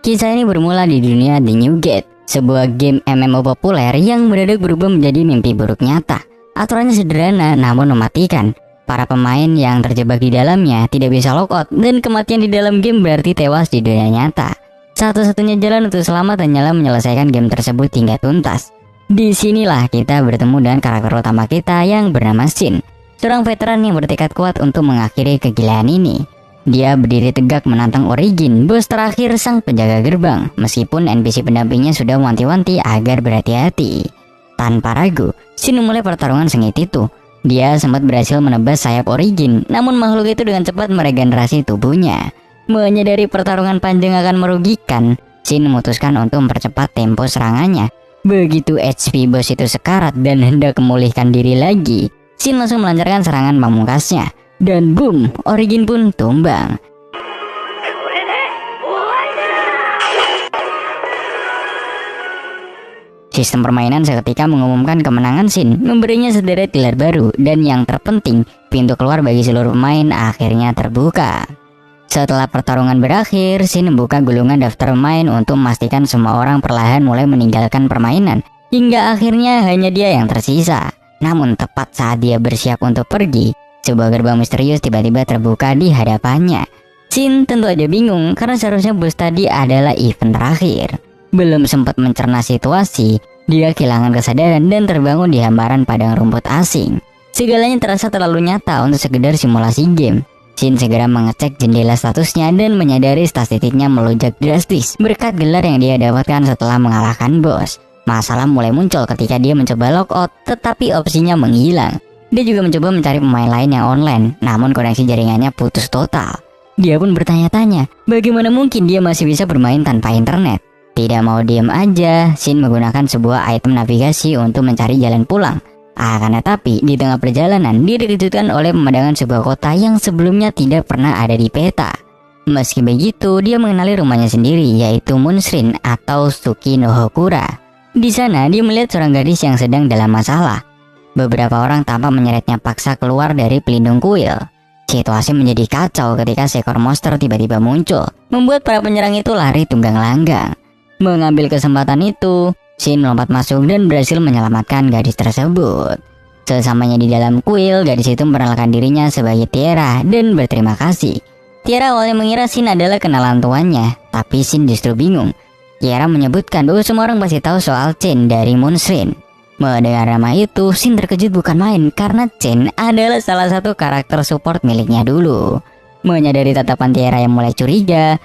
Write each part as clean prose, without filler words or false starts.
Kisah ini bermula di dunia The New Gate, sebuah game MMO populer yang mendadak berubah menjadi mimpi buruk nyata. Aturannya sederhana namun mematikan. Para pemain yang terjebak di dalamnya tidak bisa logout, dan kematian di dalam game berarti tewas di dunia nyata. Satu-satunya jalan untuk selamat hanyalah menyelesaikan game tersebut hingga tuntas. Disinilah kita bertemu dengan karakter utama kita yang bernama Shin, seorang veteran yang bertekad kuat untuk mengakhiri kegilaan ini. Dia berdiri tegak menantang Origin, bos terakhir sang penjaga gerbang, meskipun NPC pendampingnya sudah mewanti-wanti agar berhati-hati. Tanpa ragu, Shin memulai pertarungan sengit itu. Dia sempat berhasil menebas sayap Origin, namun makhluk itu dengan cepat meregenerasi tubuhnya. Menyadari pertarungan panjang akan merugikan, Shin memutuskan untuk mempercepat tempo serangannya. Begitu HP bos itu sekarat dan hendak memulihkan diri lagi, Shin langsung melancarkan serangan pamungkasnya. Dan boom, Origin pun tumbang. Sistem permainan seketika mengumumkan kemenangan Shin, memberinya sederet gelar baru, dan yang terpenting, pintu keluar bagi seluruh pemain akhirnya terbuka. Setelah pertarungan berakhir, Shin membuka gulungan daftar pemain untuk memastikan semua orang perlahan mulai meninggalkan permainan, hingga akhirnya hanya dia yang tersisa. Namun tepat saat dia bersiap untuk pergi, sebuah gerbang misterius tiba-tiba terbuka di hadapannya. Shin tentu aja bingung karena seharusnya bus tadi adalah event terakhir. Belum sempat mencerna situasi, dia kehilangan kesadaran dan terbangun di hamparan padang rumput asing. Segalanya terasa terlalu nyata untuk sekedar simulasi game. Shin segera mengecek jendela statusnya dan menyadari statistiknya melonjak drastis berkat gelar yang dia dapatkan setelah mengalahkan bos. Masalah mulai muncul ketika dia mencoba logout, tetapi opsinya menghilang. Dia juga mencoba mencari pemain lain yang online, namun koneksi jaringannya putus total. Dia pun bertanya-tanya, bagaimana mungkin dia masih bisa bermain tanpa internet. Tidak mau diam aja, Shin menggunakan sebuah item navigasi untuk mencari jalan pulang. Akan tetapi, di tengah perjalanan, dia dikejutkan oleh pemandangan sebuah kota yang sebelumnya tidak pernah ada di peta. Meski begitu, dia mengenali rumahnya sendiri, yaitu Moonshine atau Tsukinohokura. Di sana, dia melihat seorang gadis yang sedang dalam masalah. Beberapa orang tampak menyeretnya paksa keluar dari pelindung kuil. Situasi menjadi kacau ketika seekor monster tiba-tiba muncul, membuat para penyerang itu lari tunggang langgang. Mengambil kesempatan itu, Shin melompat masuk dan berhasil menyelamatkan gadis tersebut. Sesamanya di dalam kuil, gadis itu memperkenalkan dirinya sebagai Tiara dan berterima kasih. Tiara awalnya mengira Shin adalah kenalan tuannya, tapi Shin justru bingung. Tiara menyebutkan bahwa semua orang pasti tahu soal Chen dari Moonshine. Mendengar nama itu, Shin terkejut bukan main karena Chen adalah salah satu karakter support miliknya dulu. Menyadari tatapan Tiara yang mulai curiga,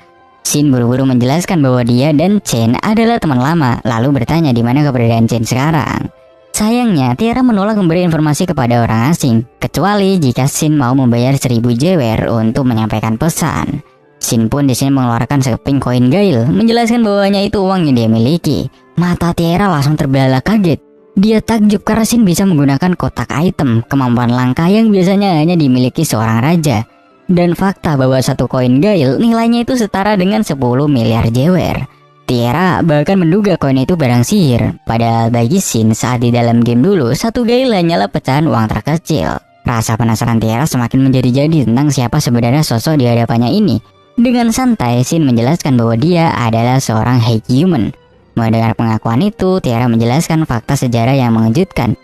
Shin buru-buru menjelaskan bahwa dia dan Chen adalah teman lama, lalu bertanya di mana keberadaan Chen sekarang. Sayangnya, Tiara menolak memberi informasi kepada orang asing, kecuali jika Shin mau membayar 1000 jewer untuk menyampaikan pesan. Shin pun di sini mengeluarkan sekeping koin gail, menjelaskan bahwanya itu uang yang dia miliki. Mata Tiara langsung terbelalak kaget. Dia takjub karena Shin bisa menggunakan kotak item, kemampuan langka yang biasanya hanya dimiliki seorang raja. Dan fakta bahwa satu koin gail nilainya itu setara dengan 10 miliar jewer. Tiara bahkan menduga koin itu barang sihir. Padahal bagi Shin saat di dalam game dulu, satu gail hanyalah pecahan uang terkecil. Rasa penasaran Tiara semakin menjadi-jadi tentang siapa sebenarnya sosok di hadapannya ini. Dengan santai, Shin menjelaskan bahwa dia adalah seorang high human. Mendengar pengakuan itu, Tiara menjelaskan fakta sejarah yang mengejutkan.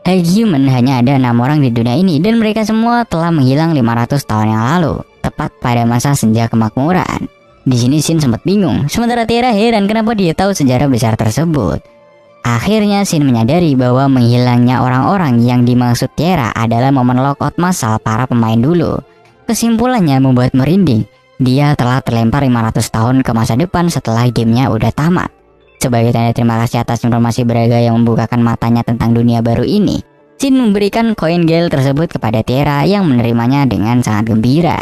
High human hanya ada 6 orang di dunia ini dan mereka semua telah menghilang 500 tahun yang lalu, tepat pada masa senja kemakmuran. Di sini Shin sempat bingung, sementara Tiara heran kenapa dia tahu sejarah besar tersebut. Akhirnya Shin menyadari bahwa menghilangnya orang-orang yang dimaksud Tiara adalah momen logout massal para pemain dulu. Kesimpulannya membuat merinding. Dia telah terlempar 500 tahun ke masa depan setelah gamenya udah tamat. Sebagai tanda terima kasih atas informasi berharga yang membukakan matanya tentang dunia baru ini, Shin memberikan koin gail tersebut kepada Tiara yang menerimanya dengan sangat gembira.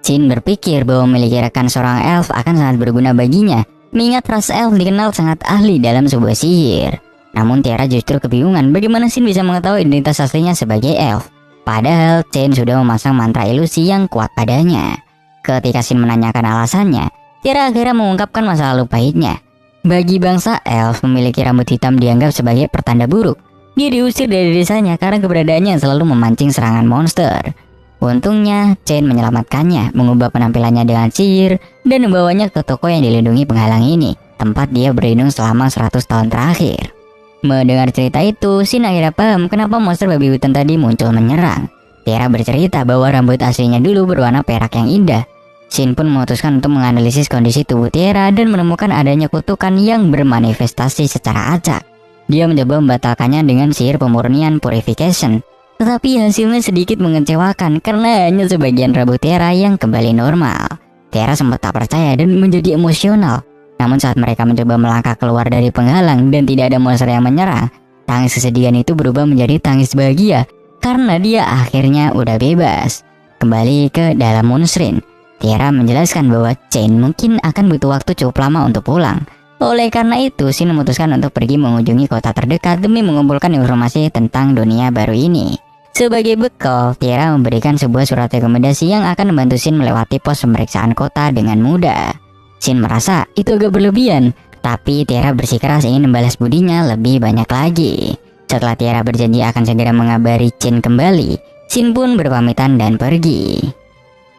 Shin berpikir bahwa memiliki rekan seorang elf akan sangat berguna baginya, mengingat ras elf dikenal sangat ahli dalam sebuah sihir. Namun Tiara justru kebingungan bagaimana Shin bisa mengetahui identitas aslinya sebagai elf. Padahal Chen sudah memasang mantra ilusi yang kuat padanya. Ketika Shin menanyakan alasannya, Tiara akhirnya mengungkapkan masa lalu pahitnya. Bagi bangsa elf, memiliki rambut hitam dianggap sebagai pertanda buruk. Dia diusir dari desanya karena keberadaannya yang selalu memancing serangan monster. Untungnya, Chen menyelamatkannya, mengubah penampilannya dengan sihir, dan membawanya ke toko yang dilindungi penghalang ini, tempat dia berlindung selama 100 tahun terakhir. Mendengar cerita itu, Shin akhirnya paham kenapa monster babi hutan tadi muncul menyerang. Tiara bercerita bahwa rambut aslinya dulu berwarna perak yang indah. Shin pun memutuskan untuk menganalisis kondisi tubuh Tiara dan menemukan adanya kutukan yang bermanifestasi secara acak. Dia mencoba membatalkannya dengan sihir pemurnian purification. Tetapi hasilnya sedikit mengecewakan karena hanya sebagian rambut Tiara yang kembali normal. Tiara sempat tak percaya dan menjadi emosional. Namun saat mereka mencoba melangkah keluar dari penghalang dan tidak ada monster yang menyerang, tangis kesedihan itu berubah menjadi tangis bahagia karena dia akhirnya udah bebas. Kembali ke dalam Moonshrine, Tiara menjelaskan bahwa Chen mungkin akan butuh waktu cukup lama untuk pulang. Oleh karena itu, Shin memutuskan untuk pergi mengunjungi kota terdekat demi mengumpulkan informasi tentang dunia baru ini. Sebagai bekal, Tiara memberikan sebuah surat rekomendasi yang akan membantu Shin melewati pos pemeriksaan kota dengan mudah. Shin merasa itu agak berlebihan, tapi Tiara bersikeras ingin membalas budinya lebih banyak lagi. Setelah Tiara berjanji akan segera mengabari Chen kembali, Shin pun berpamitan dan pergi.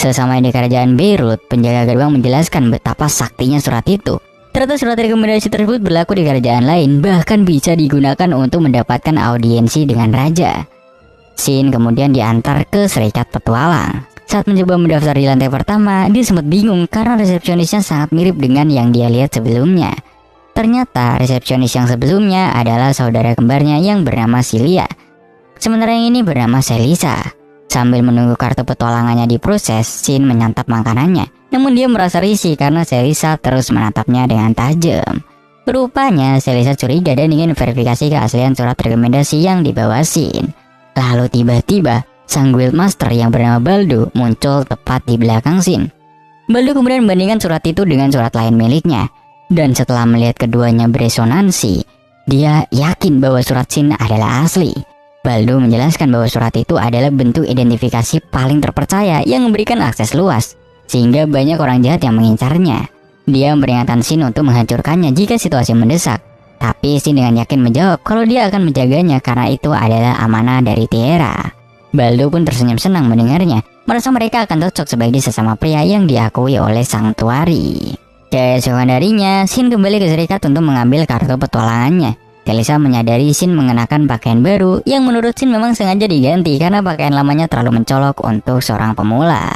Sesamanya di kerajaan Beirut, penjaga gerbang menjelaskan betapa saktinya surat itu. Ternyata surat rekomendasi tersebut berlaku di kerajaan lain, bahkan bisa digunakan untuk mendapatkan audiensi dengan raja. Shin kemudian diantar ke Serikat Petualang. Saat mencoba mendaftar di lantai pertama, dia sempat bingung karena resepsionisnya sangat mirip dengan yang dia lihat sebelumnya. Ternyata resepsionis yang sebelumnya adalah saudara kembarnya yang bernama Silia. Sementara yang ini bernama Selisa. Sambil menunggu kartu petualangannya diproses, Shin menyantap makanannya. Namun dia merasa risih karena Selisa terus menatapnya dengan tajam. Rupanya Selisa curiga dan ingin verifikasi keaslian surat rekomendasi yang dibawa Shin. Lalu tiba-tiba, sang Guildmaster yang bernama Baldo muncul tepat di belakang Shin. Baldo kemudian membandingkan surat itu dengan surat lain miliknya. Dan setelah melihat keduanya beresonansi, dia yakin bahwa surat Shin adalah asli. Baldo menjelaskan bahwa surat itu adalah bentuk identifikasi paling terpercaya yang memberikan akses luas, sehingga banyak orang jahat yang mengincarnya. Dia memperingatkan Shin untuk menghancurkannya jika situasi mendesak. Tapi Shin dengan yakin menjawab kalau dia akan menjaganya karena itu adalah amanah dari Tiara. Baldo pun tersenyum senang mendengarnya, merasa mereka akan cocok sebagai sesama pria yang diakui oleh sang tuari. Keesokan darinya, Shin kembali ke serikat untuk mengambil kartu petualangannya. Selisa menyadari Shin mengenakan pakaian baru yang menurut Shin memang sengaja diganti karena pakaian lamanya terlalu mencolok untuk seorang pemula.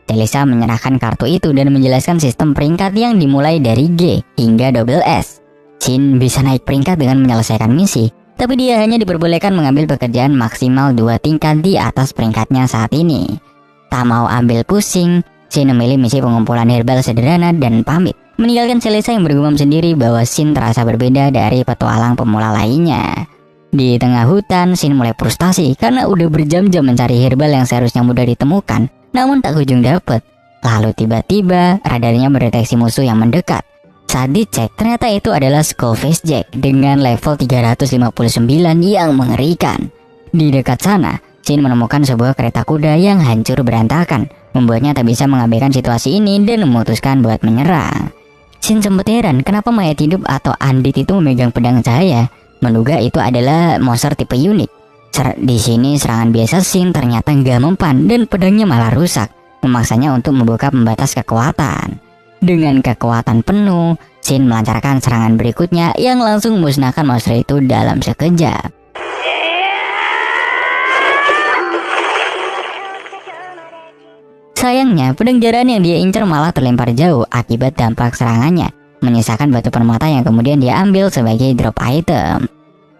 Selisa menyerahkan kartu itu dan menjelaskan sistem peringkat yang dimulai dari G hingga double S. Shin bisa naik peringkat dengan menyelesaikan misi, tapi dia hanya diperbolehkan mengambil pekerjaan maksimal 2 tingkat di atas peringkatnya saat ini. Tak mau ambil pusing, Shin memilih misi pengumpulan herbal sederhana dan pamit, meninggalkan Selisa yang bergumam sendiri bahwa Shin terasa berbeda dari petualang pemula lainnya. Di tengah hutan, Shin mulai frustasi karena udah berjam-jam mencari herbal yang seharusnya mudah ditemukan, namun tak kunjung dapat. Lalu tiba-tiba radarnya mendeteksi musuh yang mendekat. Saat dicek, ternyata itu adalah Skullface Jack dengan level 359 yang mengerikan. Di dekat sana, Shin menemukan sebuah kereta kuda yang hancur berantakan, membuatnya tak bisa mengabaikan situasi ini dan memutuskan buat menyerang. Shin sempat heran kenapa mayat hidup atau Andit itu memegang pedang cahaya, menduga itu adalah monster tipe unik. Di sini serangan biasa Shin ternyata nggak mempan dan pedangnya malah rusak, memaksanya untuk membuka pembatas kekuatan. Dengan kekuatan penuh, Shin melancarkan serangan berikutnya yang langsung memusnahkan monster itu dalam sekejap. Sayangnya, pedang jaran yang dia incar malah terlempar jauh akibat dampak serangannya, menyisakan batu permata yang kemudian dia ambil sebagai drop item.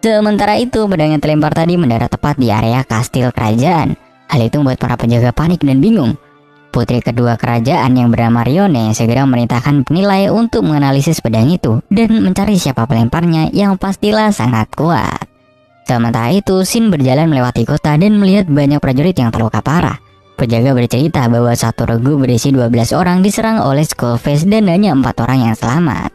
Sementara itu, pedang yang terlempar tadi mendarat tepat di area kastil kerajaan. Hal itu membuat para penjaga panik dan bingung. Putri kedua kerajaan yang bernama Rione segera memerintahkan penilai untuk menganalisis pedang itu dan mencari siapa pelemparnya yang pastilah sangat kuat. Sementara itu, Shin berjalan melewati kota dan melihat banyak prajurit yang terluka parah. Penjaga bercerita bahwa satu regu berisi 12 orang diserang oleh Skullface dan hanya 4 orang yang selamat.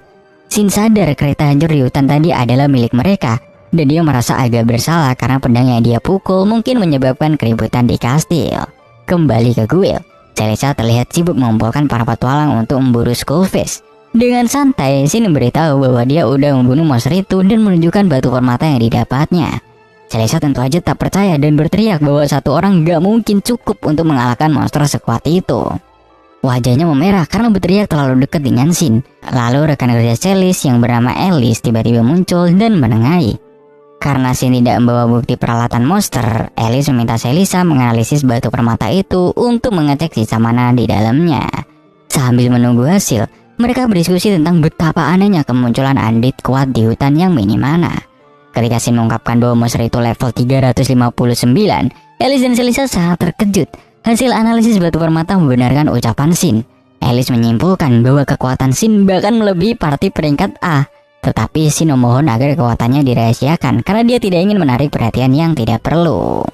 Shin sadar kereta hancur di hutan tadi adalah milik mereka, dan dia merasa agak bersalah karena pedang yang dia pukul mungkin menyebabkan keributan di kastil. Kembali ke guild, Selisa terlihat sibuk mengumpulkan para petualang untuk memburu Skullface. Dengan santai, Shin memberitahu bahwa dia udah membunuh monster itu dan menunjukkan batu permata yang didapatnya. Selisa tentu aja tak percaya dan berteriak bahwa satu orang gak mungkin cukup untuk mengalahkan monster sekuat itu. Wajahnya memerah karena berteriak terlalu dekat dengan Shin. Lalu rekan kerja Celis yang bernama Alice tiba-tiba muncul dan menengahi. Karena Shin tidak membawa bukti peralatan monster, Alice meminta Selisa menganalisis batu permata itu untuk mengecek sisa mana di dalamnya. Sambil menunggu hasil, mereka berdiskusi tentang betapa anehnya kemunculan Undead kuat di hutan yang minim mana. Ketika Shin mengungkapkan bahwa monster itu level 359, Alice dan Selisa sangat terkejut. Hasil analisis batu permata membenarkan ucapan Shin. Alice menyimpulkan bahwa kekuatan Shin bahkan melebihi party peringkat A. Tetapi Shin memohon agar kekuatannya dirahasiakan karena dia tidak ingin menarik perhatian yang tidak perlu.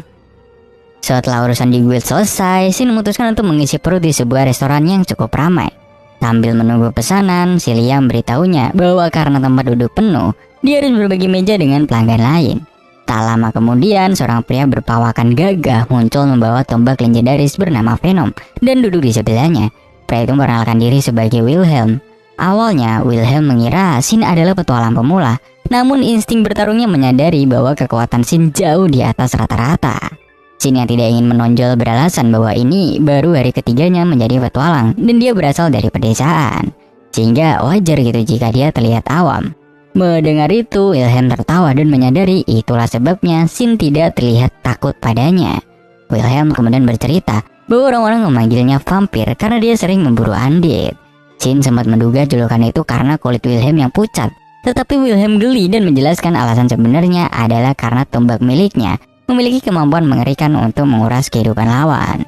Setelah urusan di guild selesai, Shin memutuskan untuk mengisi perut di sebuah restoran yang cukup ramai. Sambil menunggu pesanan, Celia memberitahunya bahwa karena tempat duduk penuh, dia harus berbagi meja dengan pelanggan lain. Tak lama kemudian, seorang pria berpawakan gagah muncul membawa tombak legendaris bernama Venom dan duduk di sebelahnya. Pria itu memperkenalkan diri sebagai Wilhelm. Awalnya, Wilhelm mengira Shin adalah petualang pemula, namun insting bertarungnya menyadari bahwa kekuatan Shin jauh di atas rata-rata. Shin yang tidak ingin menonjol beralasan bahwa ini baru hari ketiganya menjadi petualang dan dia berasal dari pedesaan, sehingga wajar gitu jika dia terlihat awam. Mendengar itu, Wilhelm tertawa dan menyadari itulah sebabnya Shin tidak terlihat takut padanya. Wilhelm kemudian bercerita bahwa orang-orang memanggilnya vampir karena dia sering memburu undead. Shin sempat menduga julukan itu karena kulit Wilhelm yang pucat, tetapi Wilhelm geli dan menjelaskan alasan sebenarnya adalah karena tombak miliknya memiliki kemampuan mengerikan untuk menguras kehidupan lawan.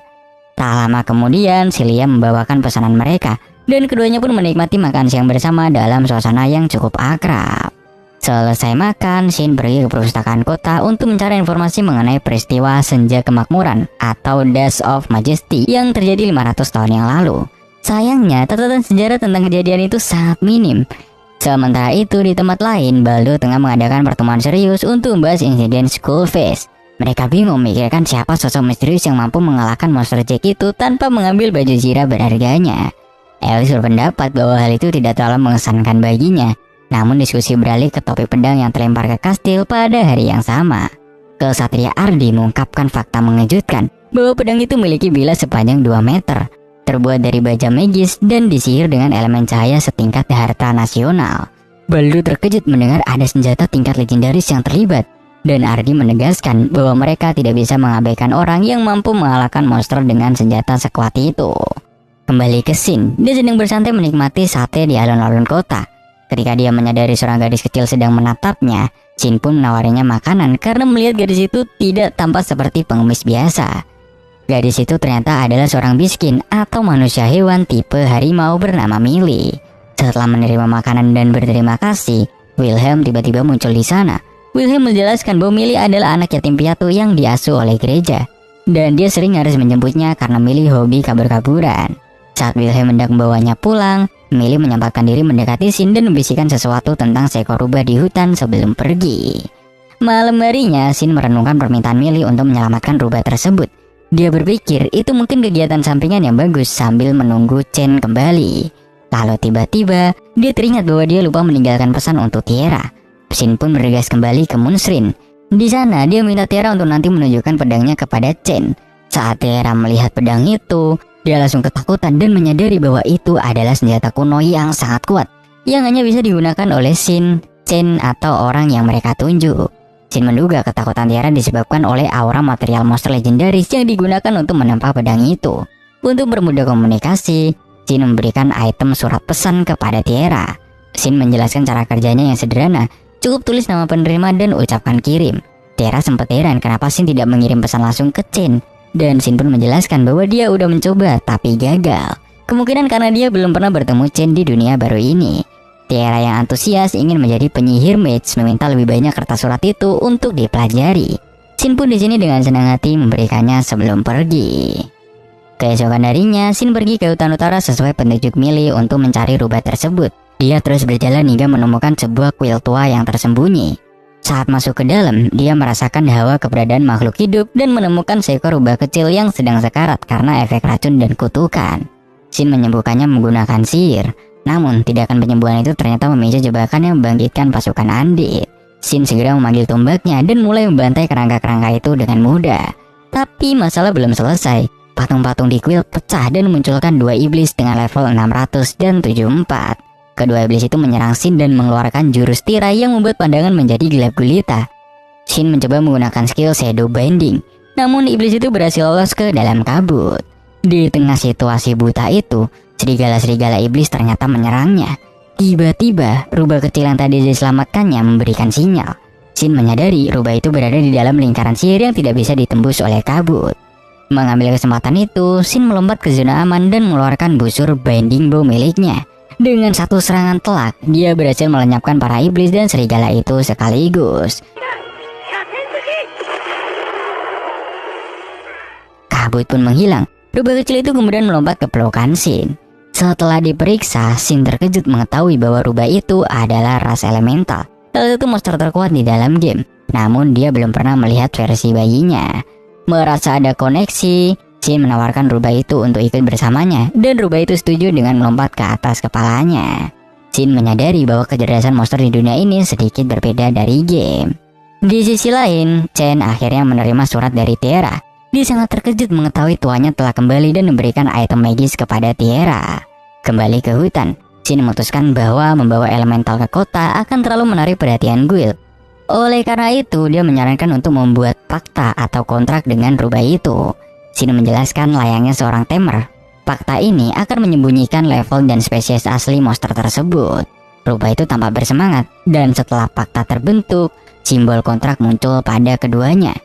Tak lama kemudian, Celia membawakan pesanan mereka dan keduanya pun menikmati makan siang bersama dalam suasana yang cukup akrab. Selesai makan, Shin pergi ke perpustakaan kota untuk mencari informasi mengenai peristiwa Senja Kemakmuran atau Dash of Majesty yang terjadi 500 tahun yang lalu. Sayangnya, catatan sejarah tentang kejadian itu sangat minim. Sementara itu, di tempat lain, Baldo tengah mengadakan pertemuan serius untuk membahas insiden Skull Face. Mereka bingung memikirkan siapa sosok misterius yang mampu mengalahkan monster Jack itu tanpa mengambil baju zirah berharganya. Alice berpendapat bahwa hal itu tidak terlalu mengesankan baginya. Namun diskusi beralih ke topi pedang yang terlempar ke kastil pada hari yang sama. Kesatria Ardi mengungkapkan fakta mengejutkan bahwa pedang itu memiliki bilah sepanjang 2 meter, terbuat dari baja magis dan disihir dengan elemen cahaya setingkat harta nasional. Baldo terkejut mendengar ada senjata tingkat legendaris yang terlibat, dan Ardi menegaskan bahwa mereka tidak bisa mengabaikan orang yang mampu mengalahkan monster dengan senjata sekuat itu. Kembali ke Shin, dia sedang bersantai menikmati sate di alun-alun kota. Ketika dia menyadari seorang gadis kecil sedang menatapnya, Shin pun menawarinya makanan karena melihat gadis itu tidak tampak seperti pengemis biasa. Gadis itu ternyata adalah seorang miskin atau manusia hewan tipe harimau bernama Millie. Setelah menerima makanan dan berterima kasih, Wilhelm tiba-tiba muncul di sana. Wilhelm menjelaskan bahwa Millie adalah anak yatim piatu yang diasuh oleh gereja, dan dia sering harus menjemputnya karena Millie hobi kabur-kaburan. Saat Wilhelm hendak membawanya pulang, Millie menyempatkan diri mendekati Shin dan membisikkan sesuatu tentang seekor rubah di hutan sebelum pergi. Malam harinya, Shin merenungkan permintaan Millie untuk menyelamatkan rubah tersebut. Dia berpikir itu mungkin kegiatan sampingan yang bagus sambil menunggu Chen kembali. Lalu tiba-tiba, dia teringat bahwa dia lupa meninggalkan pesan untuk Tiara. Shin pun bergegas kembali ke Moonstream. Di sana, dia minta Tiara untuk nanti menunjukkan pedangnya kepada Chen. Saat Tiara melihat pedang itu, dia langsung ketakutan dan menyadari bahwa itu adalah senjata kuno yang sangat kuat, yang hanya bisa digunakan oleh Shin, Chen, atau orang yang mereka tunjuk. Shin menduga ketakutan Tiara disebabkan oleh aura material monster legendaris yang digunakan untuk menempa pedang itu. Untuk mempermudah komunikasi, Shin memberikan item surat pesan kepada Tiara. Shin menjelaskan cara kerjanya yang sederhana, cukup tulis nama penerima dan ucapkan kirim. Tiara sempat heran kenapa Shin tidak mengirim pesan langsung ke Chen. Dan Shin pun menjelaskan bahwa dia udah mencoba tapi gagal. Kemungkinan karena dia belum pernah bertemu Chen di dunia baru ini. Tiara yang antusias ingin menjadi penyihir mage meminta lebih banyak kertas surat itu untuk dipelajari. Shin pun di sini dengan senang hati memberikannya sebelum pergi. Keesokan harinya, Shin pergi ke hutan utara sesuai petunjuk Millie untuk mencari rubah tersebut. Dia terus berjalan hingga menemukan sebuah kuil tua yang tersembunyi. Saat masuk ke dalam, dia merasakan hawa keberadaan makhluk hidup dan menemukan seekor rubah kecil yang sedang sekarat karena efek racun dan kutukan. Shin menyembuhkannya menggunakan sihir, namun tindakan penyembuhan itu ternyata memicu jebakan yang membangkitkan pasukan undead. Shin segera memanggil tombaknya dan mulai membantai kerangka-kerangka itu dengan mudah. Tapi masalah belum selesai. Patung-patung di kuil pecah dan memunculkan dua iblis dengan level 600 dan 74. Kedua iblis itu menyerang Shin dan mengeluarkan jurus tirai yang membuat pandangan menjadi gelap gulita. Shin mencoba menggunakan skill Shadow Binding, namun iblis itu berhasil lolos ke dalam kabut. Di tengah situasi buta itu, serigala-serigala iblis ternyata menyerangnya. Tiba-tiba, rubah kecil yang tadi diselamatkannya memberikan sinyal. Shin menyadari rubah itu berada di dalam lingkaran sihir yang tidak bisa ditembus oleh kabut. Mengambil kesempatan itu, Shin melompat ke zona aman dan mengeluarkan busur Binding Bow miliknya. Dengan satu serangan telak, dia berhasil melenyapkan para iblis dan serigala itu sekaligus. Kabut pun menghilang. Rubah kecil itu kemudian melompat ke pelukan Shin. Setelah diperiksa, Shin terkejut mengetahui bahwa rubah itu adalah ras elemental, salah satu monster terkuat di dalam game. Namun dia belum pernah melihat versi bayinya. Merasa ada koneksi, Shin menawarkan rubah itu untuk ikut bersamanya, dan rubah itu setuju dengan melompat ke atas kepalanya. Shin menyadari bahwa kecerdasan monster di dunia ini sedikit berbeda dari game. Di sisi lain, Chen akhirnya menerima surat dari Tiara. Dia sangat terkejut mengetahui tuannya telah kembali dan memberikan item magis kepada Tiara. Kembali ke hutan, Shin memutuskan bahwa membawa elemental ke kota akan terlalu menarik perhatian guild. Oleh karena itu, dia menyarankan untuk membuat fakta atau kontrak dengan rubah itu. Shin menjelaskan layaknya seorang tamer. Fakta ini akan menyembunyikan level dan spesies asli monster tersebut. Rubah itu tampak bersemangat, dan setelah fakta terbentuk, simbol kontrak muncul pada keduanya.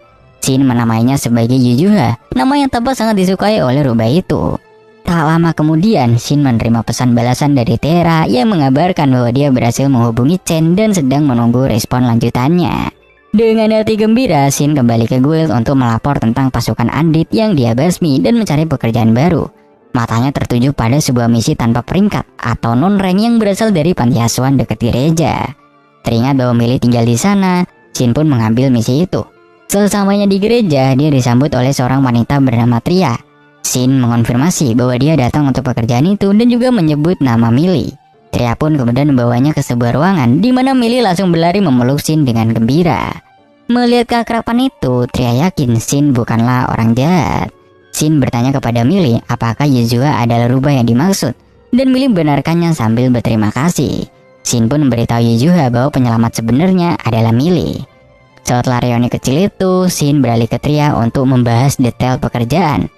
Shin menamainya sebagai Yujuha, nama yang tampak sangat disukai oleh rubah itu. Tak lama kemudian, Shin menerima pesan balasan dari Tiara yang mengabarkan bahwa dia berhasil menghubungi Chen dan sedang menunggu respon lanjutannya. Dengan hati gembira, Shin kembali ke guild untuk melapor tentang pasukan Andit yang dia basmi dan mencari pekerjaan baru. Matanya tertuju pada sebuah misi tanpa peringkat atau non-rank yang berasal dari panti asuhan dekat gereja. Teringat bahwa Millie tinggal di sana, Shin pun mengambil misi itu. Sesamanya di gereja, dia disambut oleh seorang wanita bernama Tria. Shin mengonfirmasi bahwa dia datang untuk pekerjaan itu dan juga menyebut nama Millie. Tria pun kemudian membawanya ke sebuah ruangan di mana Millie langsung berlari memeluk Shin dengan gembira. Melihat keakraban itu, Tria yakin Shin bukanlah orang jahat. Shin bertanya kepada Millie apakah Yuzua adalah rubah yang dimaksud, dan Millie benarkannya sambil berterima kasih. Shin pun memberitahu Yuzua bahwa penyelamat sebenarnya adalah Millie. Setelah reuni kecil itu, Shin beralih ke Tria untuk membahas detail pekerjaan.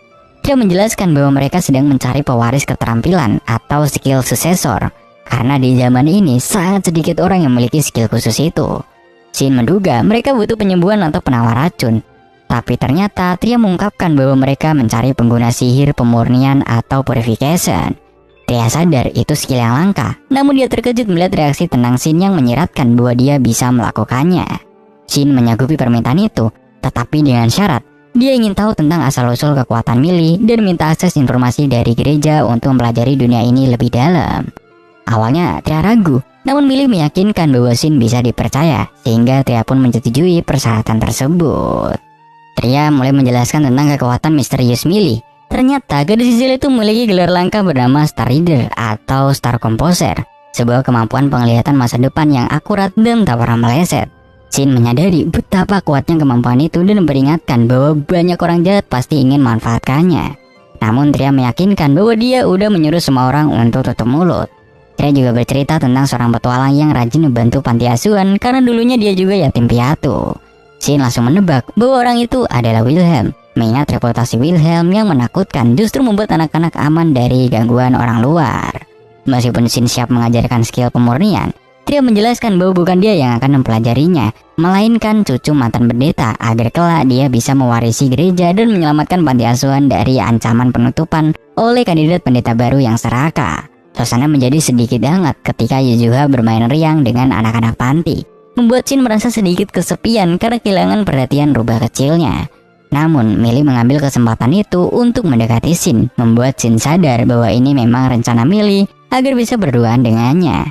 Dia menjelaskan bahwa mereka sedang mencari pewaris keterampilan atau skill successor, karena di zaman ini sangat sedikit orang yang memiliki skill khusus itu. Shin menduga mereka butuh penyembuhan atau penawar racun, tapi ternyata Tria mengungkapkan bahwa mereka mencari pengguna sihir pemurnian atau purification. Tria sadar itu skill yang langka, namun dia terkejut melihat reaksi tenang Shin yang menyiratkan bahwa dia bisa melakukannya. Shin menyanggupi permintaan itu, tetapi dengan syarat. Dia ingin tahu tentang asal-usul kekuatan Millie dan minta akses informasi dari gereja untuk mempelajari dunia ini lebih dalam. Awalnya Tria ragu, namun Millie meyakinkan bahwa Shin bisa dipercaya, sehingga Tria pun menyetujui persyaratan tersebut. Tria mulai menjelaskan tentang kekuatan misterius Millie. Ternyata gadis kecil itu memiliki gelar langka bernama Star Reader atau Star Composer, sebuah kemampuan penglihatan masa depan yang akurat dan tak pernah meleset. Shin menyadari betapa kuatnya kemampuan itu dan memperingatkan bahwa banyak orang jahat pasti ingin memanfaatkannya. Namun Tria meyakinkan bahwa dia udah menyuruh semua orang untuk tutup mulut. Tria juga bercerita tentang seorang petualang yang rajin membantu panti asuhan karena dulunya dia juga yatim piatu. Shin langsung menebak bahwa orang itu adalah Wilhelm. Mengingat reputasi Wilhelm yang menakutkan justru membuat anak-anak aman dari gangguan orang luar. Meskipun Shin siap mengajarkan skill pemurnian, Tria menjelaskan bahwa bukan dia yang akan mempelajarinya, melainkan cucu mantan pendeta agar kelak dia bisa mewarisi gereja dan menyelamatkan panti asuhan dari ancaman penutupan oleh kandidat pendeta baru yang serakah. Suasana menjadi sedikit hangat ketika Yujuha bermain riang dengan anak-anak panti, membuat Shin merasa sedikit kesepian karena kehilangan perhatian rubah kecilnya. Namun Millie mengambil kesempatan itu untuk mendekati Shin, membuat Shin sadar bahwa ini memang rencana Millie agar bisa berduaan dengannya.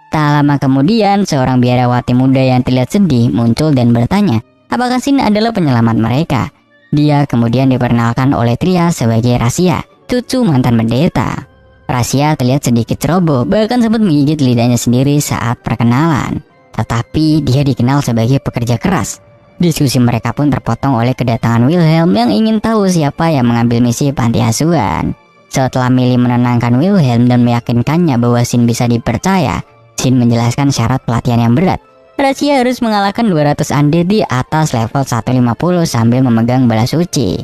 Tak lama kemudian, seorang biarawati muda yang terlihat sedih muncul dan bertanya, apakah Shin adalah penyelamat mereka. Dia kemudian diperkenalkan oleh Tria sebagai Rasia, cucu mantan pendeta. Rasia terlihat sedikit ceroboh, bahkan sempat menggigit lidahnya sendiri saat perkenalan. tetapi dia dikenal sebagai pekerja keras. Diskusi mereka pun terpotong oleh kedatangan Wilhelm yang ingin tahu siapa yang mengambil misi panti asuhan. Setelah Millie menenangkan Wilhelm dan meyakinkannya bahwa Shin bisa dipercaya, Shin menjelaskan syarat pelatihan yang berat. Rahasia harus mengalahkan 200 andit di atas level 150 sambil memegang bala suci.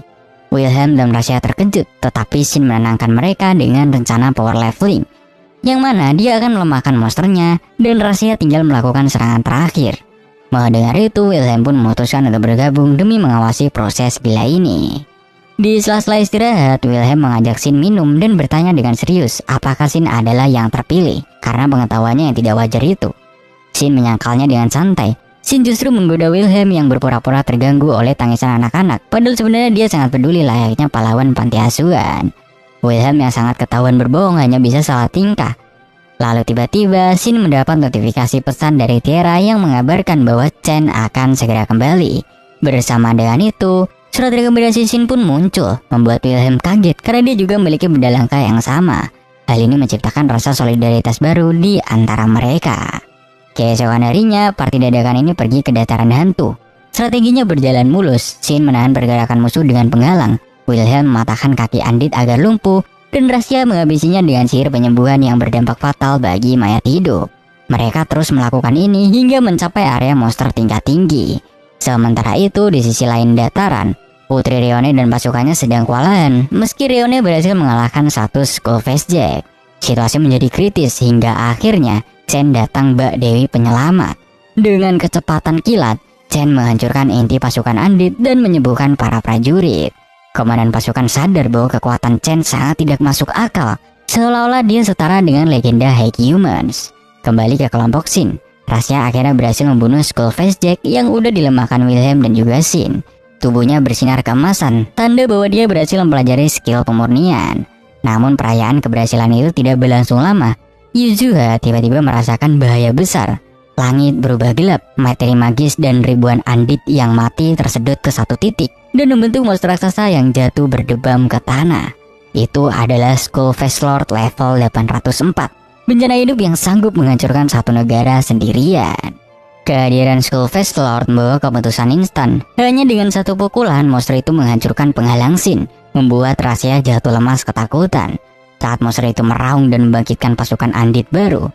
Wilhelm dan Rahasia terkejut, tetapi Shin menenangkan mereka dengan rencana power leveling, yang mana dia akan melemahkan monsternya dan Rahasia tinggal melakukan serangan terakhir. Mendengar itu, Wilhelm pun memutuskan untuk bergabung demi mengawasi proses gila ini. Di sela-sela istirahat, Wilhelm mengajak Shin minum dan bertanya dengan serius apakah Shin adalah yang terpilih karena pengetahuannya yang tidak wajar itu. Shin menyangkalnya dengan santai. Shin justru menggoda Wilhelm yang berpura-pura terganggu oleh tangisan anak-anak, padahal sebenarnya dia sangat peduli layaknya pahlawan panti asuhan. Wilhelm yang sangat ketahuan berbohong hanya bisa salah tingkah. Lalu tiba-tiba Shin mendapat notifikasi pesan dari Tiara yang mengabarkan bahwa Chen akan segera kembali. Bersama dengan itu, surat rekomendasi Shin pun muncul, membuat Wilhelm kaget karena dia juga memiliki benda langka yang sama. Hal ini menciptakan rasa solidaritas baru di antara mereka. Keesokan harinya, parti dadakan ini pergi ke dataran hantu. Strateginya berjalan mulus. Shin menahan pergerakan musuh dengan penghalang. Wilhelm mematahkan kaki Andit agar lumpuh, dan Rahasia menghabisinya dengan sihir penyembuhan yang berdampak fatal bagi mayat hidup. Mereka terus melakukan ini hingga mencapai area monster tingkat tinggi. Sementara itu, di sisi lain dataran, Putri Rione dan pasukannya sedang kewalahan. Meski Rione berhasil mengalahkan satu Skullface Jack, situasi menjadi kritis hingga akhirnya Chen datang bak Dewi Penyelamat. Dengan kecepatan kilat, Chen menghancurkan inti pasukan Andit dan menyembuhkan para prajurit. Komandan pasukan sadar bahwa kekuatan Chen sangat tidak masuk akal, seolah-olah dia setara dengan legenda High Humans. Kembali ke kelompok Shin, Rahasia akhirnya berhasil membunuh Skullface Jack yang udah dilemahkan Wilhelm dan juga Shin. Tubuhnya bersinar keemasan, tanda bahwa dia berhasil mempelajari skill pemurnian. Namun perayaan keberhasilan itu tidak berlangsung lama. Yuzuha tiba-tiba merasakan bahaya besar. Langit berubah gelap, materi magis dan ribuan andit yang mati tersedot ke satu titik dan membentuk monster raksasa yang jatuh berdebam ke tanah. Itu adalah Skullface Lord level 804, bencana hidup yang sanggup menghancurkan satu negara sendirian. Kehadiran Skullface Lord membawa keputusan instan. Hanya dengan satu pukulan, monster itu menghancurkan penghalang Shin, membuat Rahasia jatuh lemas ketakutan. Saat monster itu meraung dan membangkitkan pasukan Andit baru,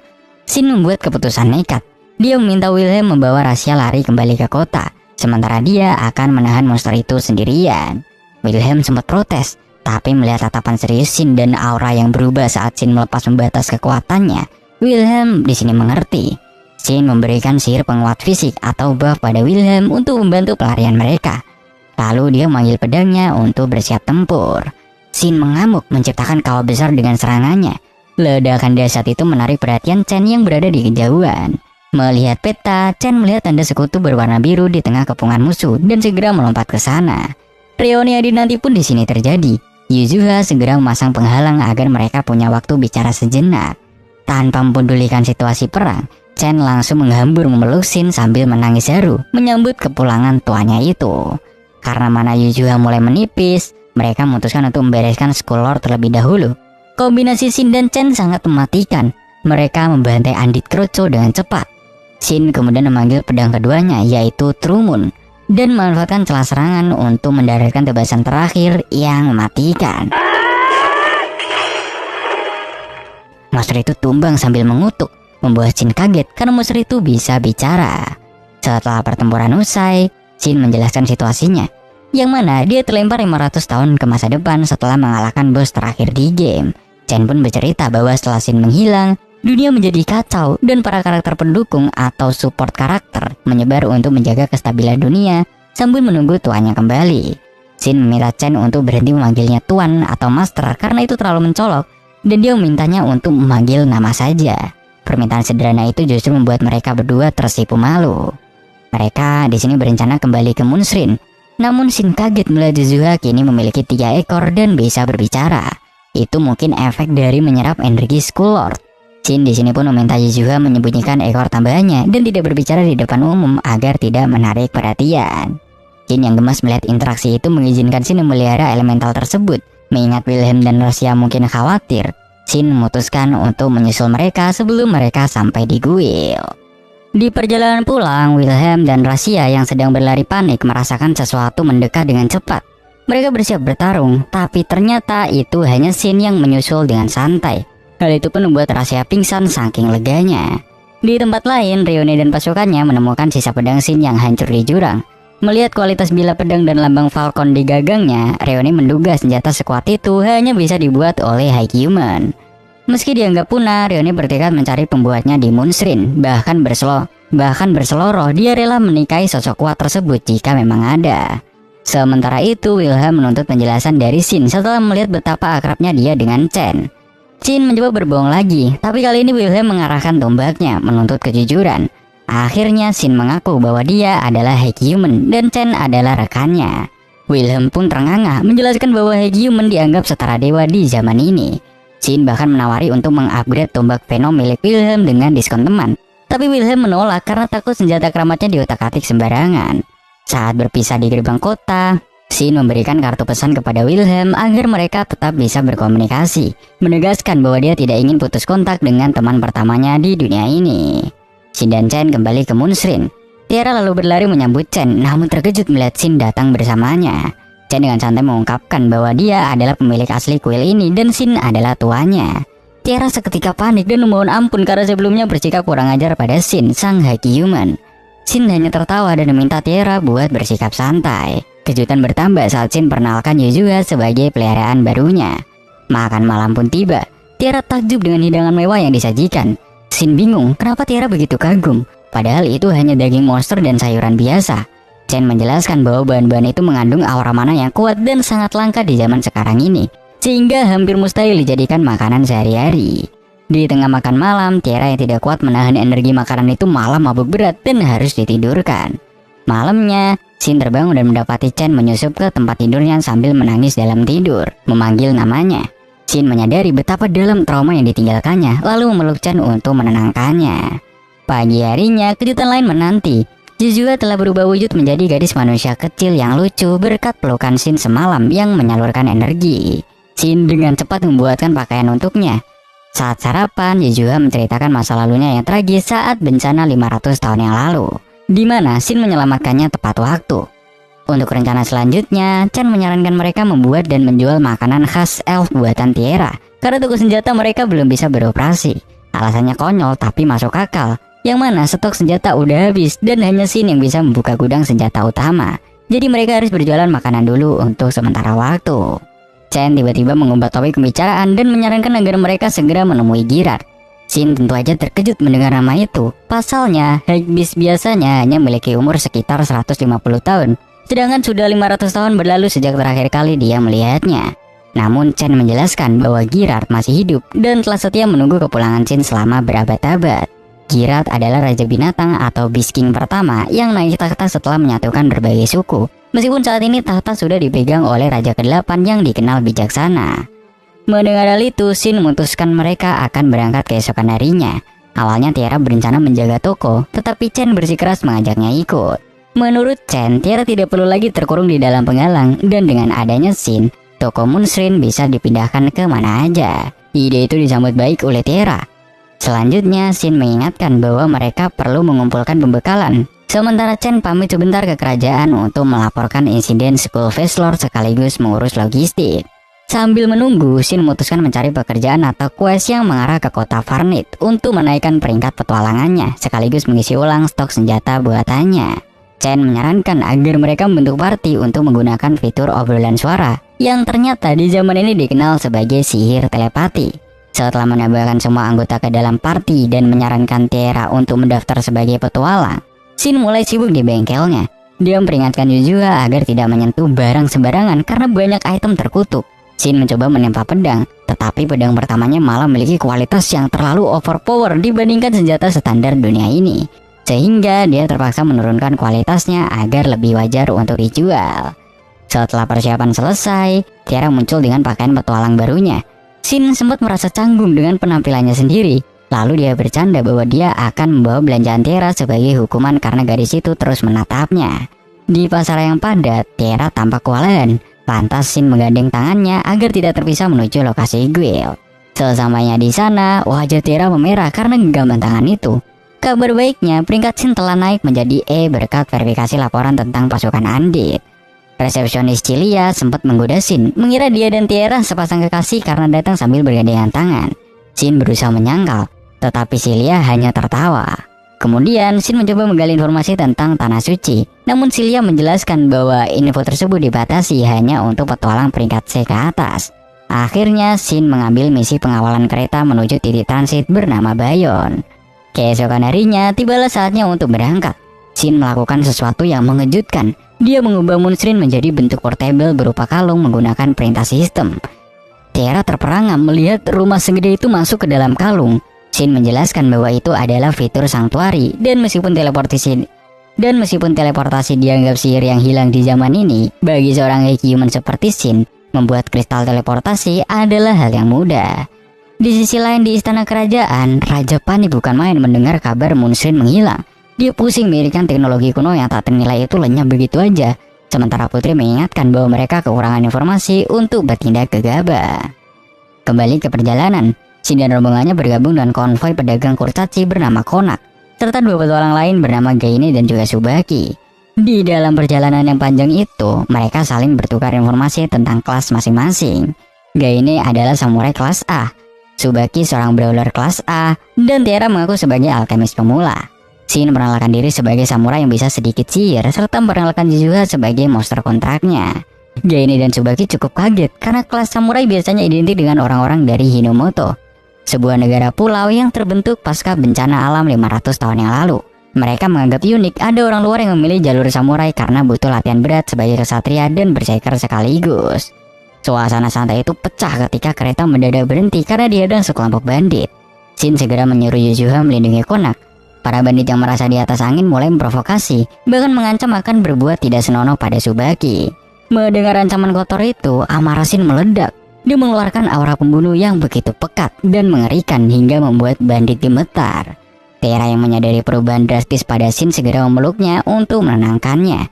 Shin membuat keputusan nekat. Dia meminta Wilhelm membawa Rahasia lari kembali ke kota, sementara dia akan menahan monster itu sendirian. Wilhelm sempat protes, tapi melihat tatapan serius Shin dan aura yang berubah saat Shin melepas pembatas kekuatannya, Wilhelm di sini mengerti. Shin memberikan sihir penguat fisik atau buff pada Wilhelm untuk membantu pelarian mereka. Lalu dia memanggil pedangnya untuk bersiap tempur. Shin mengamuk menciptakan kawah besar dengan serangannya. Ledakan dahsyat itu menarik perhatian Chen yang berada di kejauhan. Melihat peta, Chen melihat tanda sekutu berwarna biru di tengah kepungan musuh dan segera melompat ke sana. Reuni dinanti pun di sini terjadi. Yuzuha segera memasang penghalang agar mereka punya waktu bicara sejenak. Tanpa mempedulikan situasi perang, Chen langsung menghambur memeluk Shin sambil menangis haru menyambut kepulangan tuanya itu. Karena mana Yuzuha mulai menipis, mereka memutuskan untuk membereskan Skull Lord terlebih dahulu. Kombinasi Shin dan Chen sangat mematikan. Mereka membantai Andit Kroco dengan cepat. Shin kemudian memanggil pedang keduanya, yaitu True Moon, dan memanfaatkan celah serangan untuk mendaratkan tebasan terakhir yang mematikan. Monster itu tumbang sambil mengutuk, membuat Shin kaget karena monster itu bisa bicara. Setelah pertempuran usai, Shin menjelaskan situasinya, yang mana dia terlempar 500 tahun ke masa depan setelah mengalahkan bos terakhir di game. Chen pun bercerita bahwa setelah Shin menghilang, dunia menjadi kacau dan para karakter pendukung atau support karakter menyebar untuk menjaga kestabilan dunia sambil menunggu tuannya kembali. Shin meminta Chen untuk berhenti memanggilnya tuan atau master karena itu terlalu mencolok, dan dia memintanya untuk memanggil nama saja. Permintaan sederhana itu justru membuat mereka berdua tersipu malu. Mereka di sini berencana kembali ke Moonstream. Namun Shin kaget melihat Yuzuha kini memiliki 3 ekor dan bisa berbicara. Itu mungkin efek dari menyerap energi Skull Lord. Shin di sini pun meminta Yuzuha menyembunyikan ekor tambahannya dan tidak berbicara di depan umum agar tidak menarik perhatian. Shin yang gemas melihat interaksi itu mengizinkan Shin memelihara elemental tersebut. Mengingat Wilhelm dan Rahasia mungkin khawatir, Shin memutuskan untuk menyusul mereka sebelum mereka sampai di kuil. Di perjalanan pulang, Wilhelm dan Rasia yang sedang berlari panik merasakan sesuatu mendekat dengan cepat. Mereka bersiap bertarung, tapi ternyata itu hanya Shin yang menyusul dengan santai. Hal itu pun membuat Rasia pingsan saking leganya. Di tempat lain, Rione dan pasukannya menemukan sisa pedang Shin yang hancur di jurang. Melihat kualitas bila pedang dan lambang Falcon di gagangnya, Rione menduga senjata sekuat itu hanya bisa dibuat oleh High Human. Meski dianggap punah, Rione bertekad mencari pembuatnya di Moonstream. Bahkan berseloroh, dia rela menikahi sosok kuat tersebut jika memang ada. Sementara itu, Wilhelm menuntut penjelasan dari Shin setelah melihat betapa akrabnya dia dengan Chen. Shin mencoba berbohong lagi, tapi kali ini Wilhelm mengarahkan tombaknya, menuntut kejujuran. Akhirnya Shin mengaku bahwa dia adalah High Human dan Chen adalah rekannya. Wilhelm pun terengah menjelaskan bahwa High Human dianggap setara dewa di zaman ini. Shin bahkan menawari untuk mengupgrade tombak Venom milik Wilhelm dengan diskon teman. Tapi Wilhelm menolak karena takut senjata keramatnya diotak-atik sembarangan. Saat berpisah di gerbang kota, Shin memberikan kartu pesan kepada Wilhelm agar mereka tetap bisa berkomunikasi, menegaskan bahwa dia tidak ingin putus kontak dengan teman pertamanya di dunia ini. Shin dan Chen kembali ke Moonstream. Tiara lalu berlari menyambut Chen, namun terkejut melihat Shin datang bersamanya. Chen dengan santai mengungkapkan bahwa dia adalah pemilik asli kuil ini dan Shin adalah tuannya. Tiara seketika panik dan memohon ampun karena sebelumnya bersikap kurang ajar pada Shin, sang High Human. Shin hanya tertawa dan meminta Tiara buat bersikap santai. Kejutan bertambah saat Shin perkenalkan Yuzua sebagai peliharaan barunya. Makan malam pun tiba. Tiara takjub dengan hidangan mewah yang disajikan. Shin bingung kenapa Tiara begitu kagum, padahal itu hanya daging monster dan sayuran biasa. Chen menjelaskan bahwa bahan-bahan itu mengandung aura mana yang kuat dan sangat langka di zaman sekarang ini, sehingga hampir mustahil dijadikan makanan sehari-hari. Di tengah makan malam, Tiara yang tidak kuat menahan energi makanan itu malah mabuk berat dan harus ditidurkan. Malamnya, Shin terbangun dan mendapati Chen menyusup ke tempat tidurnya sambil menangis dalam tidur, memanggil namanya. Shin menyadari betapa dalam trauma yang ditinggalkannya, lalu memeluk Chen untuk menenangkannya. Pagi harinya, kejutan lain menanti. Yuzua telah berubah wujud menjadi gadis manusia kecil yang lucu berkat pelukan Shin semalam yang menyalurkan energi. Shin dengan cepat membuatkan pakaian untuknya. Saat sarapan, Yuzua menceritakan masa lalunya yang tragis saat bencana 500 tahun yang lalu, di mana Shin menyelamatkannya tepat waktu. Untuk rencana selanjutnya, Chen menyarankan mereka membuat dan menjual makanan khas elf buatan Tiara, karena toko senjata mereka belum bisa beroperasi. Alasannya konyol tapi masuk akal, yang mana stok senjata udah habis dan hanya Shin yang bisa membuka gudang senjata utama. Jadi mereka harus berjualan makanan dulu untuk sementara waktu. Chen tiba-tiba mengubah topik pembicaraan dan menyarankan agar mereka segera menemui Girard. Shin tentu aja terkejut mendengar nama itu. Pasalnya, Hypebeast biasanya hanya memiliki umur sekitar 150 tahun. Sedangkan sudah 500 tahun berlalu sejak terakhir kali dia melihatnya. Namun Chen menjelaskan bahwa Girard masih hidup dan telah setia menunggu kepulangan Shin selama berabad-abad. Girard adalah Raja Binatang atau Beast King pertama yang naik tahta setelah menyatukan berbagai suku. Meskipun saat ini tahta sudah dipegang oleh Raja ke-8 yang dikenal bijaksana. Mendengar hal itu, Shin memutuskan mereka akan berangkat keesokan harinya. Awalnya Tiara berencana menjaga toko, tetapi Chen bersikeras mengajaknya ikut. Menurut Chen, Tiara tidak perlu lagi terkurung di dalam penghalang, dan dengan adanya Shin, toko Moonstream bisa dipindahkan ke mana aja. Ide itu disambut baik oleh Tiara. Selanjutnya, Shin mengingatkan bahwa mereka perlu mengumpulkan pembekalan. Sementara Chen pamit sebentar ke kerajaan untuk melaporkan insiden Skull Face Lord sekaligus mengurus logistik. Sambil menunggu, Shin memutuskan mencari pekerjaan atau quest yang mengarah ke kota Varnit untuk menaikkan peringkat petualangannya, sekaligus mengisi ulang stok senjata buatannya. Chen menyarankan agar mereka membentuk party untuk menggunakan fitur obrolan suara yang ternyata di zaman ini dikenal sebagai sihir telepati. Setelah menambahkan semua anggota ke dalam party dan menyarankan Tiara untuk mendaftar sebagai petualang, Shin mulai sibuk di bengkelnya. Dia memperingatkan Yuzua agar tidak menyentuh barang sembarangan karena banyak item terkutuk. Shin mencoba menimpa pedang, tetapi pedang pertamanya malah memiliki kualitas yang terlalu overpower dibandingkan senjata standar dunia ini, sehingga dia terpaksa menurunkan kualitasnya agar lebih wajar untuk dijual. Setelah persiapan selesai, Tiara muncul dengan pakaian petualang barunya. Shin sempat merasa canggung dengan penampilannya sendiri. Lalu dia bercanda bahwa dia akan membawa belanjaan Tiara sebagai hukuman karena gadis itu terus menatapnya. Di pasar yang padat, Tiara tampak kewalahan. Lantas Shin menggandeng tangannya agar tidak terpisah menuju lokasi guild. Sesamanya di sana, wajah Tiara memerah karena genggaman tangan itu. Kabar baiknya, peringkat Shin telah naik menjadi E berkat verifikasi laporan tentang pasukan Andit. Resepsionis Cilia sempat menggoda Shin, mengira dia dan Tiara sepasang kekasih karena datang sambil bergandengan tangan. Shin berusaha menyangkal, tetapi Cilia hanya tertawa. Kemudian Shin mencoba menggali informasi tentang Tanah Suci, namun Cilia menjelaskan bahwa info tersebut dibatasi hanya untuk petualang peringkat C ke atas. Akhirnya Shin mengambil misi pengawalan kereta menuju titik transit bernama Bayon. Keesokan harinya tibalah saatnya untuk berangkat. Shin melakukan sesuatu yang mengejutkan. Dia mengubah Moonstream menjadi bentuk portable berupa kalung menggunakan perintah sistem. Tiara terperangam melihat rumah segede itu masuk ke dalam kalung. Shin menjelaskan bahwa itu adalah fitur sanktuari dan meskipun teleportasi dianggap sihir yang hilang di zaman ini, bagi seorang human seperti Shin, membuat kristal teleportasi adalah hal yang mudah. Di sisi lain di istana kerajaan, Raja panik bukan main mendengar kabar Moonstream menghilang. Dia pusing memikirkan teknologi kuno yang tak ternilai itu lenyap begitu aja. Sementara Putri mengingatkan bahwa mereka kekurangan informasi untuk bertindak gegabah. Kembali ke perjalanan, Shin dan rombongannya bergabung dengan konvoi pedagang kurcaci bernama Konak, serta dua petualang lain bernama Gaine dan juga Tsubaki. Di dalam perjalanan yang panjang itu, mereka saling bertukar informasi tentang kelas masing-masing. Gaine adalah samurai kelas A, Tsubaki seorang brawler kelas A, dan Tiara mengaku sebagai alkemis pemula. Shin memperkenalkan diri sebagai samurai yang bisa sedikit sihir, serta memperkenalkan juga sebagai monster kontraknya. Gaine dan Tsubaki cukup kaget karena kelas samurai biasanya identik dengan orang-orang dari Hinomoto, sebuah negara pulau yang terbentuk pasca bencana alam 500 tahun yang lalu. Mereka menganggap unik ada orang luar yang memilih jalur samurai karena butuh latihan berat sebagai kesatria dan berceker sekaligus. Suasana santai itu pecah ketika kereta mendadak berhenti karena dihadang sekelompok bandit. Shin segera menyuruh Yuzhuha melindungi Konak. Para bandit yang merasa di atas angin mulai memprovokasi, bahkan mengancam akan berbuat tidak senonoh pada Tsubaki. Mendengar ancaman kotor itu, amarah Shin meledak. Dia mengeluarkan aura pembunuh yang begitu pekat dan mengerikan hingga membuat bandit gemetar. Tiara yang menyadari perubahan drastis pada Shin segera memeluknya untuk menenangkannya.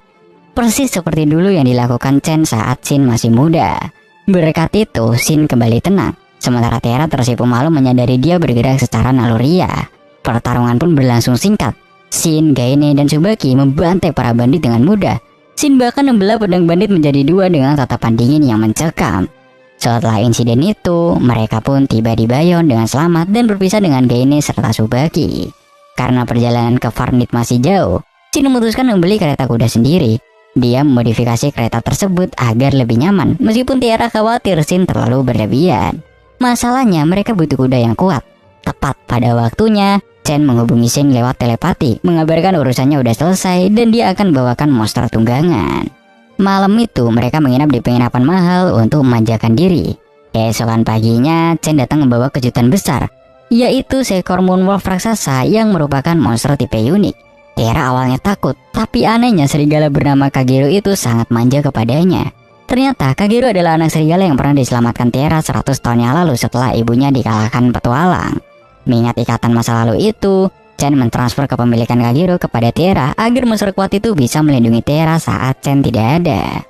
Persis seperti dulu yang dilakukan Chen saat Shin masih muda. Berkat itu, Shin kembali tenang. Sementara Tiara tersipu malu menyadari dia bergerak secara naluriah. Pertarungan pun berlangsung singkat. Shin, Gaine, dan Tsubaki membantai para bandit dengan mudah. Shin bahkan membelah pedang bandit menjadi dua dengan tatapan dingin yang mencekam. Setelah insiden itu, mereka pun tiba di Bayon dengan selamat dan berpisah dengan Gaine serta Tsubaki. Karena perjalanan ke Farnit masih jauh, Shin memutuskan membeli kereta kuda sendiri. Dia memodifikasi kereta tersebut agar lebih nyaman, meskipun Tiara khawatir Shin terlalu berlebihan. Masalahnya mereka butuh kuda yang kuat. Tepat pada waktunya, Chen menghubungi Shin lewat telepati, mengabarkan urusannya udah selesai dan dia akan bawakan monster tunggangan. Malam itu mereka menginap di penginapan mahal untuk memanjakan diri. Keesokan paginya, Chen datang membawa kejutan besar, yaitu seekor moonwolf raksasa yang merupakan monster tipe unik. Tiara awalnya takut, tapi anehnya serigala bernama Kagero itu sangat manja kepadanya. Ternyata Kagero adalah anak serigala yang pernah diselamatkan Tiara 100 tahun yang lalu setelah ibunya dikalahkan petualang. Mengingat ikatan masa lalu itu, Chen mentransfer kepemilikan Kagero kepada Tiara agar monster kuat itu bisa melindungi Tiara saat Chen tidak ada.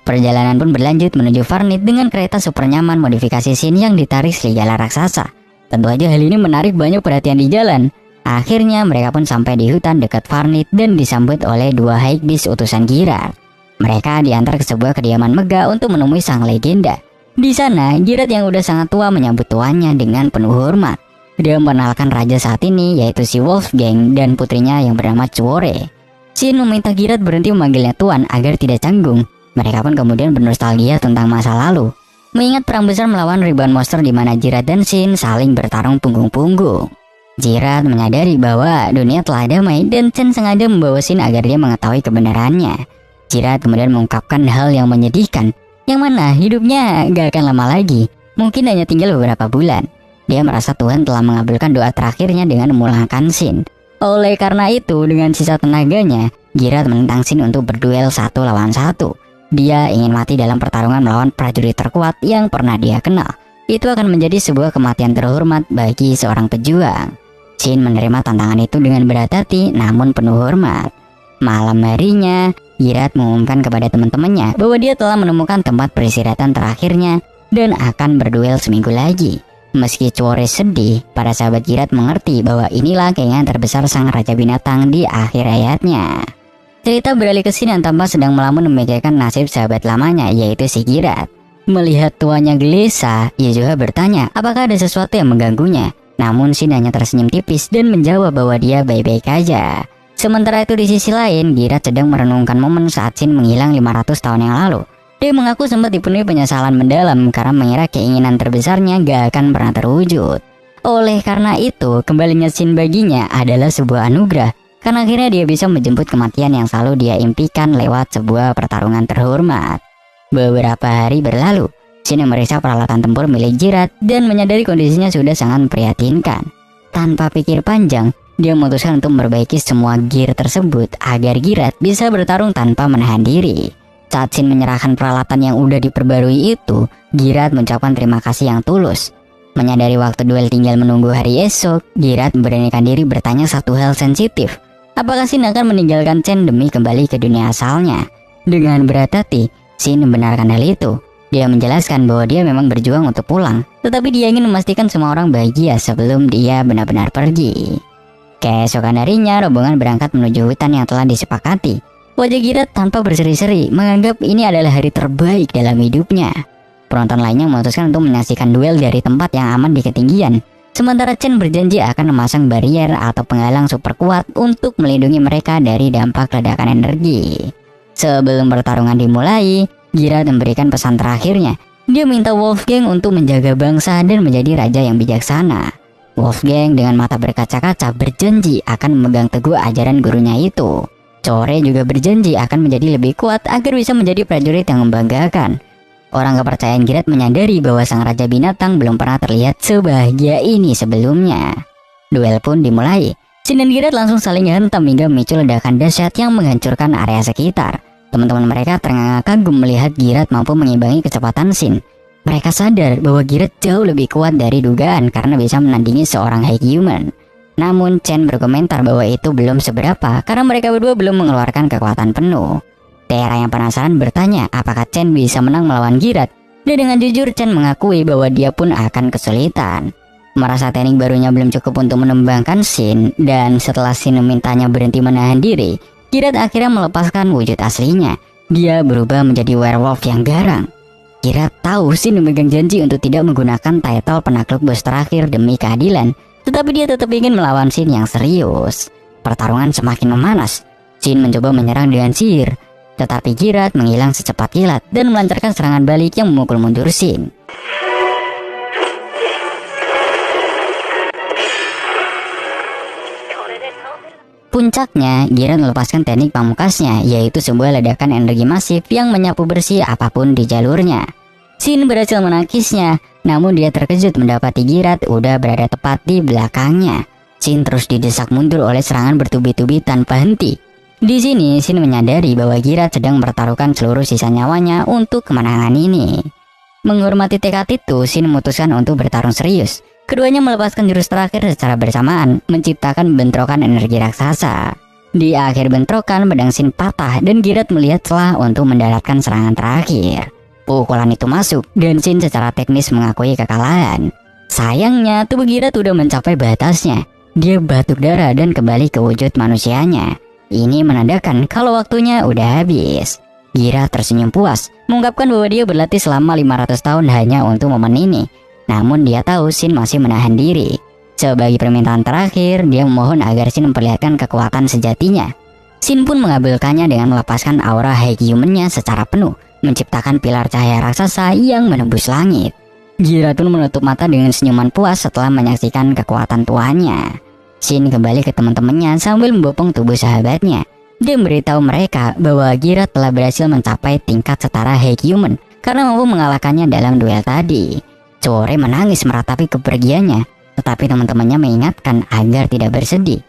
Perjalanan pun berlanjut menuju Farnit dengan kereta super nyaman modifikasi Shin yang ditarik serigala raksasa. Tentu aja hal ini menarik banyak perhatian di jalan. Akhirnya mereka pun sampai di hutan dekat Farnit dan disambut oleh dua high beast utusan Girat. Mereka diantar ke sebuah kediaman megah untuk menemui sang legenda. Di sana, Girat yang udah sangat tua menyambut tuannya dengan penuh hormat. Dia memperkenalkan raja saat ini yaitu si Wolfgang dan putrinya yang bernama Chuore. Shin meminta Girat berhenti memanggilnya tuan agar tidak canggung. Mereka pun kemudian bernostalgia tentang masa lalu, mengingat perang besar melawan ribuan monster di mana Girat dan Shin saling bertarung punggung-punggung. Girat menyadari bahwa dunia telah damai dan Chen sengaja membawa Shin agar dia mengetahui kebenarannya. Girat kemudian mengungkapkan hal yang menyedihkan, yang mana hidupnya gak akan lama lagi, mungkin hanya tinggal beberapa bulan. Dia merasa Tuhan telah mengabulkan doa terakhirnya dengan memulangkan Shin. Oleh karena itu, dengan sisa tenaganya, Girat menentang Shin untuk berduel 1 lawan 1. Dia ingin mati dalam pertarungan melawan prajurit terkuat yang pernah dia kenal. Itu akan menjadi sebuah kematian terhormat bagi seorang pejuang. Shin menerima tantangan itu dengan berat hati namun penuh hormat. Malam harinya, Girat mengumumkan kepada teman-temannya bahwa dia telah menemukan tempat peristirahatan terakhirnya dan akan berduel seminggu lagi. Meski Chore sedih, para sahabat Girat mengerti bahwa inilah keinginan terbesar sang raja binatang di akhir hayatnya. Cerita beralih ke Shin yang tampak sedang melamun memikirkan nasib sahabat lamanya, yaitu si Girat. Melihat tuanya gelisah, ia juga bertanya apakah ada sesuatu yang mengganggunya. Namun Shin hanya tersenyum tipis dan menjawab bahwa dia baik-baik aja. Sementara itu di sisi lain, Girat sedang merenungkan momen saat Shin menghilang 500 tahun yang lalu. Dia mengaku sempat dipenuhi penyesalan mendalam karena mengira keinginan terbesarnya gak akan pernah terwujud. Oleh karena itu, kembalinya Shin baginya adalah sebuah anugerah, karena akhirnya dia bisa menjemput kematian yang selalu dia impikan lewat sebuah pertarungan terhormat. Beberapa hari berlalu, Shin memeriksa peralatan tempur milik Girat dan menyadari kondisinya sudah sangat memprihatinkan. Tanpa pikir panjang, dia memutuskan untuk memperbaiki semua gear tersebut agar Girat bisa bertarung tanpa menahan diri. Saat Shin menyerahkan peralatan yang udah diperbarui itu, Girat mengucapkan terima kasih yang tulus. Menyadari waktu duel tinggal menunggu hari esok, Girat memberanikan diri bertanya satu hal sensitif. Apakah Shin akan meninggalkan Chen demi kembali ke dunia asalnya? Dengan berat hati, Shin membenarkan hal itu. Dia menjelaskan bahwa dia memang berjuang untuk pulang, tetapi dia ingin memastikan semua orang bahagia sebelum dia benar-benar pergi. Keesokan harinya, rombongan berangkat menuju hutan yang telah disepakati. Wajah Girat tanpa berseri-seri menganggap ini adalah hari terbaik dalam hidupnya. Penonton lainnya memutuskan untuk menyaksikan duel dari tempat yang aman di ketinggian. Sementara Chen berjanji akan memasang barrier atau penghalang super kuat untuk melindungi mereka dari dampak ledakan energi. Sebelum pertarungan dimulai, Girat memberikan pesan terakhirnya. Dia minta Wolfgang untuk menjaga bangsa dan menjadi raja yang bijaksana. Wolfgang dengan mata berkaca-kaca berjanji akan memegang teguh ajaran gurunya itu. Chore juga berjanji akan menjadi lebih kuat agar bisa menjadi prajurit yang membanggakan. Orang kepercayaan Girat menyadari bahwa sang raja binatang belum pernah terlihat sebahagia ini sebelumnya. Duel pun dimulai. Shin dan Girat langsung saling hentam hingga memicu ledakan dahsyat yang menghancurkan area sekitar. Teman-teman mereka terengah kagum melihat Girat mampu mengimbangi kecepatan Shin. Mereka sadar bahwa Girat jauh lebih kuat dari dugaan karena bisa menandingi seorang high human. Namun Chen berkomentar bahwa itu belum seberapa karena mereka berdua belum mengeluarkan kekuatan penuh. Tera yang penasaran bertanya apakah Chen bisa menang melawan Girat. Dan dengan jujur Chen mengakui bahwa dia pun akan kesulitan. Merasa teknik barunya belum cukup untuk menembangkan Shin, dan setelah Shin memintanya berhenti menahan diri, Girat akhirnya melepaskan wujud aslinya. Dia berubah menjadi werewolf yang garang. Girat tahu Shin memegang janji untuk tidak menggunakan title penakluk bos terakhir demi keadilan, tetapi dia tetap ingin melawan Shin yang serius. Pertarungan semakin memanas. Shin mencoba menyerang dengan sihir, tetapi Girat menghilang secepat kilat dan melancarkan serangan balik yang memukul mundur Shin. Puncaknya, Girat melepaskan teknik pamungkasnya, yaitu sebuah ledakan energi masif yang menyapu bersih apapun di jalurnya. Shin berhasil menangkisnya, namun dia terkejut mendapati Girat udah berada tepat di belakangnya. Shin terus didesak mundur oleh serangan bertubi-tubi tanpa henti. Di sini Shin menyadari bahwa Girat sedang mempertaruhkan seluruh sisa nyawanya untuk kemenangan ini. Menghormati tekad itu, Shin memutuskan untuk bertarung serius. Keduanya melepaskan jurus terakhir secara bersamaan, menciptakan bentrokan energi raksasa. Di akhir bentrokan, pedang Shin patah dan Girat melihat celah untuk mendaratkan serangan terakhir. Pukulan itu masuk dan Shin secara teknis mengakui kekalahan. Sayangnya, tubuh Girat udah mencapai batasnya. Dia batuk darah dan kembali ke wujud manusianya. Ini menandakan kalau waktunya udah habis. Girat tersenyum puas, mengungkapkan bahwa dia berlatih selama 500 tahun hanya untuk momen ini. Namun dia tahu Shin masih menahan diri. Sebagai permintaan terakhir, dia memohon agar Shin memperlihatkan kekuatan sejatinya. Shin pun mengabulkannya dengan melepaskan aura high human-nya secara penuh, menciptakan pilar cahaya raksasa yang menembus langit. Girat pun menutup mata dengan senyuman puas setelah menyaksikan kekuatan tuannya. Shin kembali ke teman-temannya sambil membopong tubuh sahabatnya. Dia memberitahu mereka bahwa Girat telah berhasil mencapai tingkat setara high human karena mampu mengalahkannya dalam duel tadi. Chore menangis meratapi kepergiannya, tetapi teman-temannya mengingatkan agar tidak bersedih.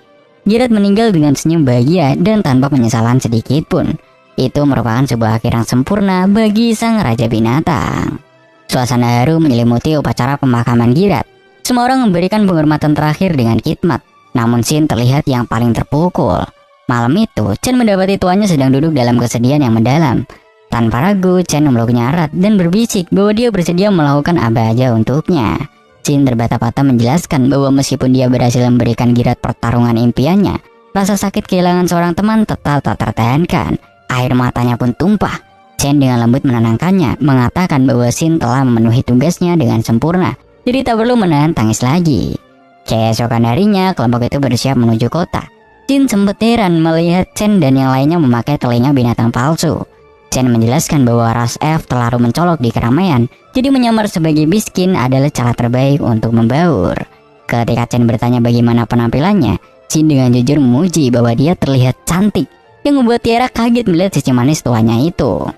Girat meninggal dengan senyum bahagia dan tanpa penyesalan sedikit pun. Itu merupakan sebuah akhir yang sempurna bagi sang raja binatang. Suasana haru menyelimuti upacara pemakaman Girat. Semua orang memberikan penghormatan terakhir dengan khidmat, namun Shin terlihat yang paling terpukul. Malam itu, Chen mendapati tuannya sedang duduk dalam kesedihan yang mendalam. Tanpa ragu, Chen memeluknya erat dan berbisik bahwa dia bersedia melakukan apa aja untuknya. Shin terbata-bata menjelaskan bahwa meskipun dia berhasil memberikan Girat pertarungan impiannya, rasa sakit kehilangan seorang teman tetap tak tertahankan. Air matanya pun tumpah. Chen dengan lembut menenangkannya, mengatakan bahwa Shin telah memenuhi tugasnya dengan sempurna, jadi tak perlu menahan tangis lagi. Keesokan harinya, kelompok itu bersiap menuju kota. Shin sempat heran melihat Chen dan yang lainnya memakai telinga binatang palsu. Chen menjelaskan bahwa ras F terlalu mencolok di keramaian, jadi menyamar sebagai miskin adalah cara terbaik untuk membaur. Ketika Chen bertanya bagaimana penampilannya, Shin dengan jujur memuji bahwa dia terlihat cantik, yang membuat Tiara kaget melihat sisi manis tuanya itu.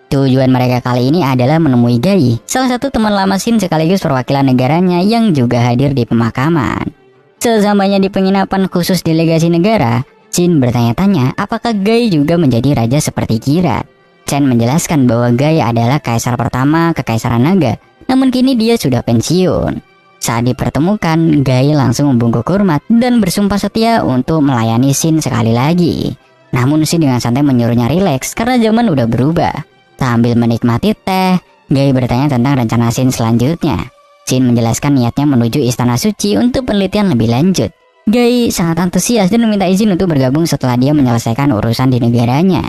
Tujuan mereka kali ini adalah menemui Gai, salah satu teman lama Shin sekaligus perwakilan negaranya yang juga hadir di pemakaman. Sesampainya di penginapan khusus delegasi negara, Shin bertanya-tanya apakah Gai juga menjadi raja seperti Girat. Chen menjelaskan bahwa Gai adalah kaisar pertama Kekaisaran Naga, namun kini dia sudah pensiun. Saat dipertemukan, Gai langsung membungkuk hormat dan bersumpah setia untuk melayani Shin sekali lagi. Namun Shin dengan santai menyuruhnya rileks karena zaman udah berubah. Sambil menikmati teh, Gai bertanya tentang rencana Shin selanjutnya. Shin menjelaskan niatnya menuju Istana Suci untuk penelitian lebih lanjut. Gai sangat antusias dan meminta izin untuk bergabung setelah dia menyelesaikan urusan di negaranya.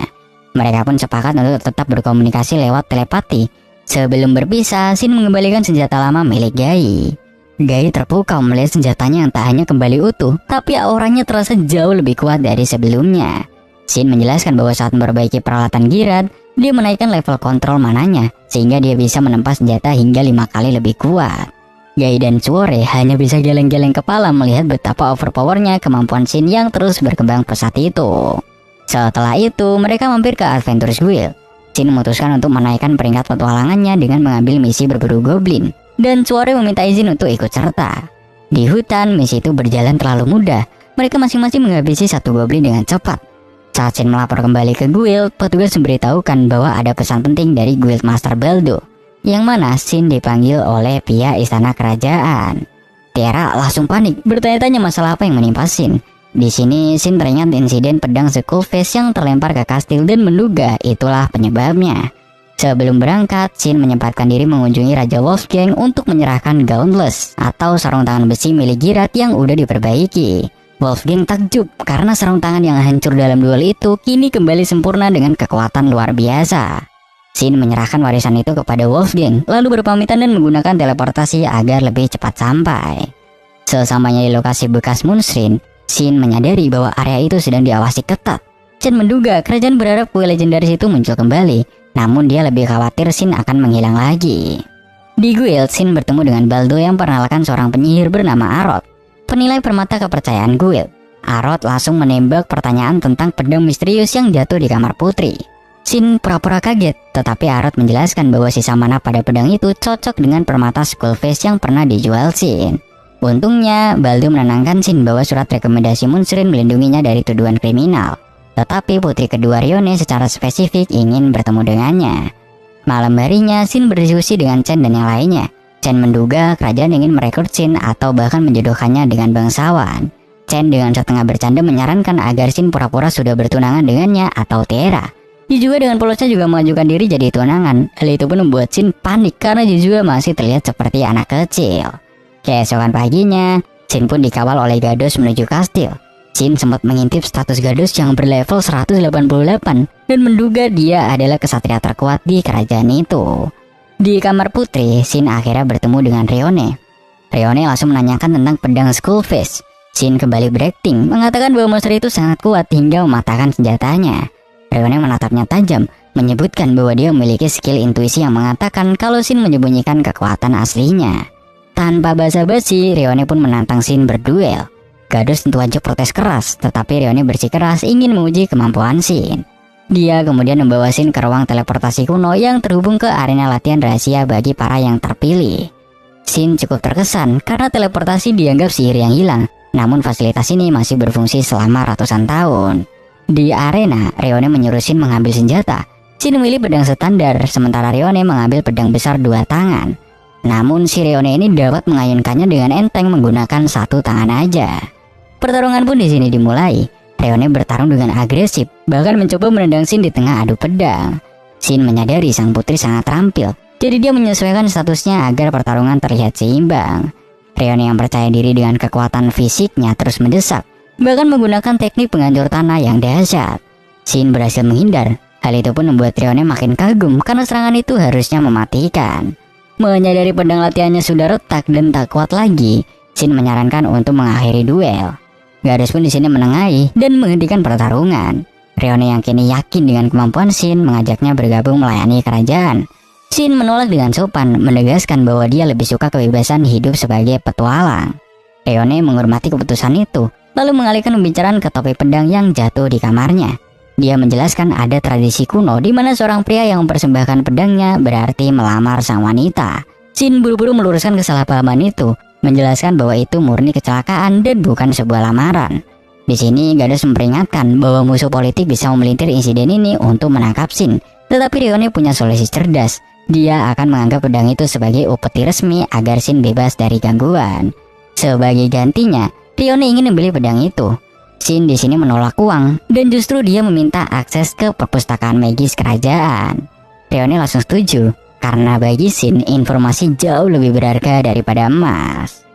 Mereka pun sepakat untuk tetap berkomunikasi lewat telepati. Sebelum berpisah, Shin mengembalikan senjata lama milik Gai. Gai terpukau melihat senjatanya yang tak hanya kembali utuh, tapi auranya terasa jauh lebih kuat dari sebelumnya. Shin menjelaskan bahwa saat memperbaiki peralatan Girat, dia menaikkan level kontrol mananya, sehingga dia bisa menempa senjata hingga 5 kali lebih kuat. Gai dan Suore hanya bisa geleng-geleng kepala melihat betapa overpowernya kemampuan Shin yang terus berkembang pesat itu. Setelah itu, mereka mampir ke Adventurers Guild. Shin memutuskan untuk menaikkan peringkat petualangannya dengan mengambil misi berburu goblin, dan Suore meminta izin untuk ikut serta. Di hutan, misi itu berjalan terlalu mudah. Mereka masing-masing menghabisi satu goblin dengan cepat. Saat Shin melapor kembali ke guild, petugas memberitahukan bahwa ada pesan penting dari Guild Master Baldo, yang mana Shin dipanggil oleh pihak istana kerajaan. Tiara langsung panik, bertanya-tanya masalah apa yang menimpa Shin. Di sini Shin teringat insiden pedang Skullface yang terlempar ke kastil dan menduga itulah penyebabnya. Sebelum berangkat, Shin menyempatkan diri mengunjungi Raja Wolfgang untuk menyerahkan Gauntless atau sarung tangan besi milik Girat yang udah diperbaiki. Wolfgang takjub karena sarung tangan yang hancur dalam duel itu kini kembali sempurna dengan kekuatan luar biasa. Shin menyerahkan warisan itu kepada Wolfgang, lalu berpamitan dan menggunakan teleportasi agar lebih cepat sampai. Sesampainya di lokasi bekas Moonshrine, Shin menyadari bahwa area itu sedang diawasi ketat. Shin menduga kerajaan berharap kue legendaris itu muncul kembali, namun dia lebih khawatir Shin akan menghilang lagi. Di guild, Shin bertemu dengan Baldo yang perkenalkan seorang penyihir bernama Arot, penilai permata kepercayaan guild. Arot langsung menembak pertanyaan tentang pedang misterius yang jatuh di kamar putri. Shin pura-pura kaget, tetapi Arot menjelaskan bahwa sisa mana pada pedang itu cocok dengan permata Skullface yang pernah dijual Shin. Untungnya, Baldo menenangkan Shin bahwa surat rekomendasi Moonshrine melindunginya dari tuduhan kriminal. Tetapi putri kedua Rione secara spesifik ingin bertemu dengannya. Malam harinya, Shin berdiskusi dengan Chen dan yang lainnya. Chen menduga kerajaan ingin merekrut Shin atau bahkan menjodohkannya dengan bangsawan. Chen dengan setengah bercanda menyarankan agar Shin pura-pura sudah bertunangan dengannya atau Tiara. Dia juga dengan polosnya juga mengajukan diri jadi tunangan. Hal itu pun membuat Shin panik karena dia juga masih terlihat seperti anak kecil. Keesokan paginya, Shin pun dikawal oleh Gados menuju kastil. Shin sempat mengintip status Gados yang berlevel 188 dan menduga dia adalah kesatria terkuat di kerajaan itu. Di kamar putri, Shin akhirnya bertemu dengan Rione. Rione langsung menanyakan tentang pedang Skullface. Shin kembali berakting, mengatakan bahwa monster itu sangat kuat hingga mematahkan senjatanya. Rione menatapnya tajam, menyebutkan bahwa dia memiliki skill intuisi yang mengatakan kalau Shin menyembunyikan kekuatan aslinya. Tanpa basa-basi, Rione pun menantang Shin berduel. Gados tentu aja protes keras, tetapi Rione bersikeras ingin menguji kemampuan Shin. Dia kemudian membawa Shin ke ruang teleportasi kuno yang terhubung ke arena latihan rahasia bagi para yang terpilih. Shin cukup terkesan karena teleportasi dianggap sihir yang hilang, namun fasilitas ini masih berfungsi selama ratusan tahun. Di arena, Rione menyuruh Shin mengambil senjata. Shin memilih pedang standar, sementara Rione mengambil pedang besar 2 tangan. Namun si Rione ini dapat mengayunkannya dengan enteng menggunakan 1 tangan aja. Pertarungan pun di sini dimulai. Rione bertarung dengan agresif, bahkan mencoba menendang Shin di tengah adu pedang. Shin menyadari sang putri sangat terampil, Jadi dia menyesuaikan statusnya agar pertarungan terlihat seimbang. Rione yang percaya diri dengan kekuatan fisiknya terus mendesak, bahkan menggunakan teknik penghancur tanah yang dahsyat. Shin berhasil menghindar. Hal itu pun membuat Rione makin kagum karena serangan itu harusnya mematikan. Menyadari pedang latihannya sudah retak dan tak kuat lagi, Shin menyarankan untuk mengakhiri duel. Garus pun di sini menengahi dan menghentikan pertarungan. Rione yang kini yakin dengan kemampuan Shin mengajaknya bergabung melayani kerajaan. Shin menolak dengan sopan, menegaskan bahwa dia lebih suka kebebasan hidup sebagai petualang. Rione menghormati keputusan itu, lalu mengalihkan pembicaraan ke topi pedang yang jatuh di kamarnya. Dia menjelaskan ada tradisi kuno di mana seorang pria yang mempersembahkan pedangnya berarti melamar sang wanita. Shin buru-buru meluruskan kesalahpahaman itu, menjelaskan bahwa itu murni kecelakaan dan bukan sebuah lamaran. Di sini Garus memperingatkan bahwa musuh politik bisa memelintir insiden ini untuk menangkap Shin, tetapi Rione punya solusi cerdas. Dia akan menganggap pedang itu sebagai upeti resmi agar Shin bebas dari gangguan. Sebagai gantinya, Rione ingin membeli pedang itu. Shin di sini menolak uang dan justru dia meminta akses ke perpustakaan magis kerajaan. Rione langsung setuju karena bagi Shin informasi jauh lebih berharga daripada emas.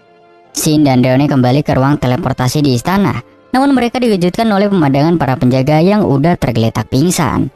Shin dan Rione kembali ke ruang teleportasi di istana, namun mereka dikejutkan oleh pemandangan para penjaga yang udah tergeletak pingsan.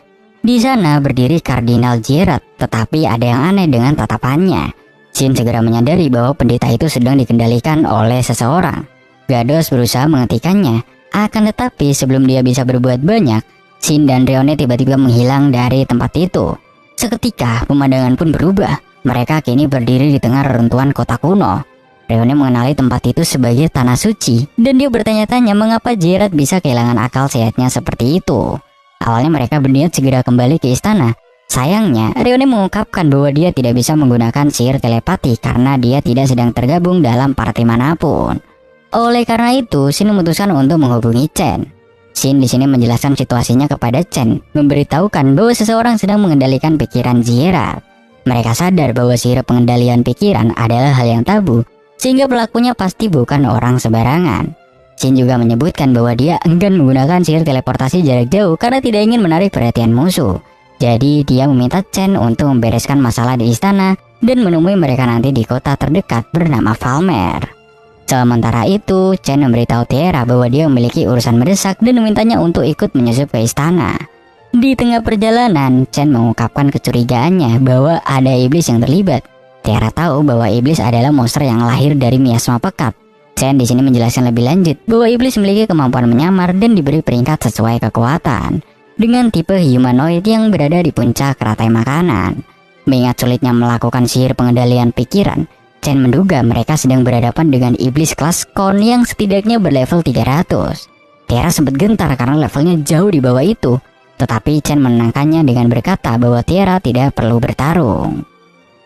Di sana berdiri Kardinal Gerard, tetapi ada yang aneh dengan tatapannya. Shin segera menyadari bahwa pendeta itu sedang dikendalikan oleh seseorang. Garus berusaha menghentikannya. Akan tetapi sebelum dia bisa berbuat banyak, Shin dan Rione tiba-tiba menghilang dari tempat itu. Seketika pemandangan pun berubah. Mereka kini berdiri di tengah reruntuhan kota kuno. Rione mengenali tempat itu sebagai tanah suci, dan dia bertanya-tanya mengapa Gerard bisa kehilangan akal sehatnya seperti itu. Awalnya mereka berniat segera kembali ke istana. Sayangnya, Rione mengungkapkan bahwa dia tidak bisa menggunakan sihir telepati karena dia tidak sedang tergabung dalam partai manapun. Oleh karena itu, Shin memutuskan untuk menghubungi Chen. Shin di sini menjelaskan situasinya kepada Chen, memberitahukan bahwa seseorang sedang mengendalikan pikiran Gerard. Mereka sadar bahwa sihir pengendalian pikiran adalah hal yang tabu, sehingga pelakunya pasti bukan orang sembarangan. Shin juga menyebutkan bahwa dia enggan menggunakan sihir teleportasi jarak jauh karena tidak ingin menarik perhatian musuh. Jadi dia meminta Chen untuk membereskan masalah di istana dan menemui mereka nanti di kota terdekat bernama Falmer. Sementara itu, Chen memberitahu Tiara bahwa dia memiliki urusan mendesak dan memintanya untuk ikut menyusup ke istana. Di tengah perjalanan, Chen mengungkapkan kecurigaannya bahwa ada iblis yang terlibat. Tiara tahu bahwa iblis adalah monster yang lahir dari miasma pekat. Chen di sini menjelaskan lebih lanjut bahwa iblis memiliki kemampuan menyamar dan diberi peringkat sesuai kekuatan, dengan tipe humanoid yang berada di puncak rantai makanan. Mengingat sulitnya melakukan sihir pengendalian pikiran, Chen menduga mereka sedang berhadapan dengan iblis kelas Kon yang setidaknya berlevel 300. Tiara sempat gentar karena levelnya jauh di bawah itu, tetapi Chen menenangkannya dengan berkata bahwa Tiara tidak perlu bertarung.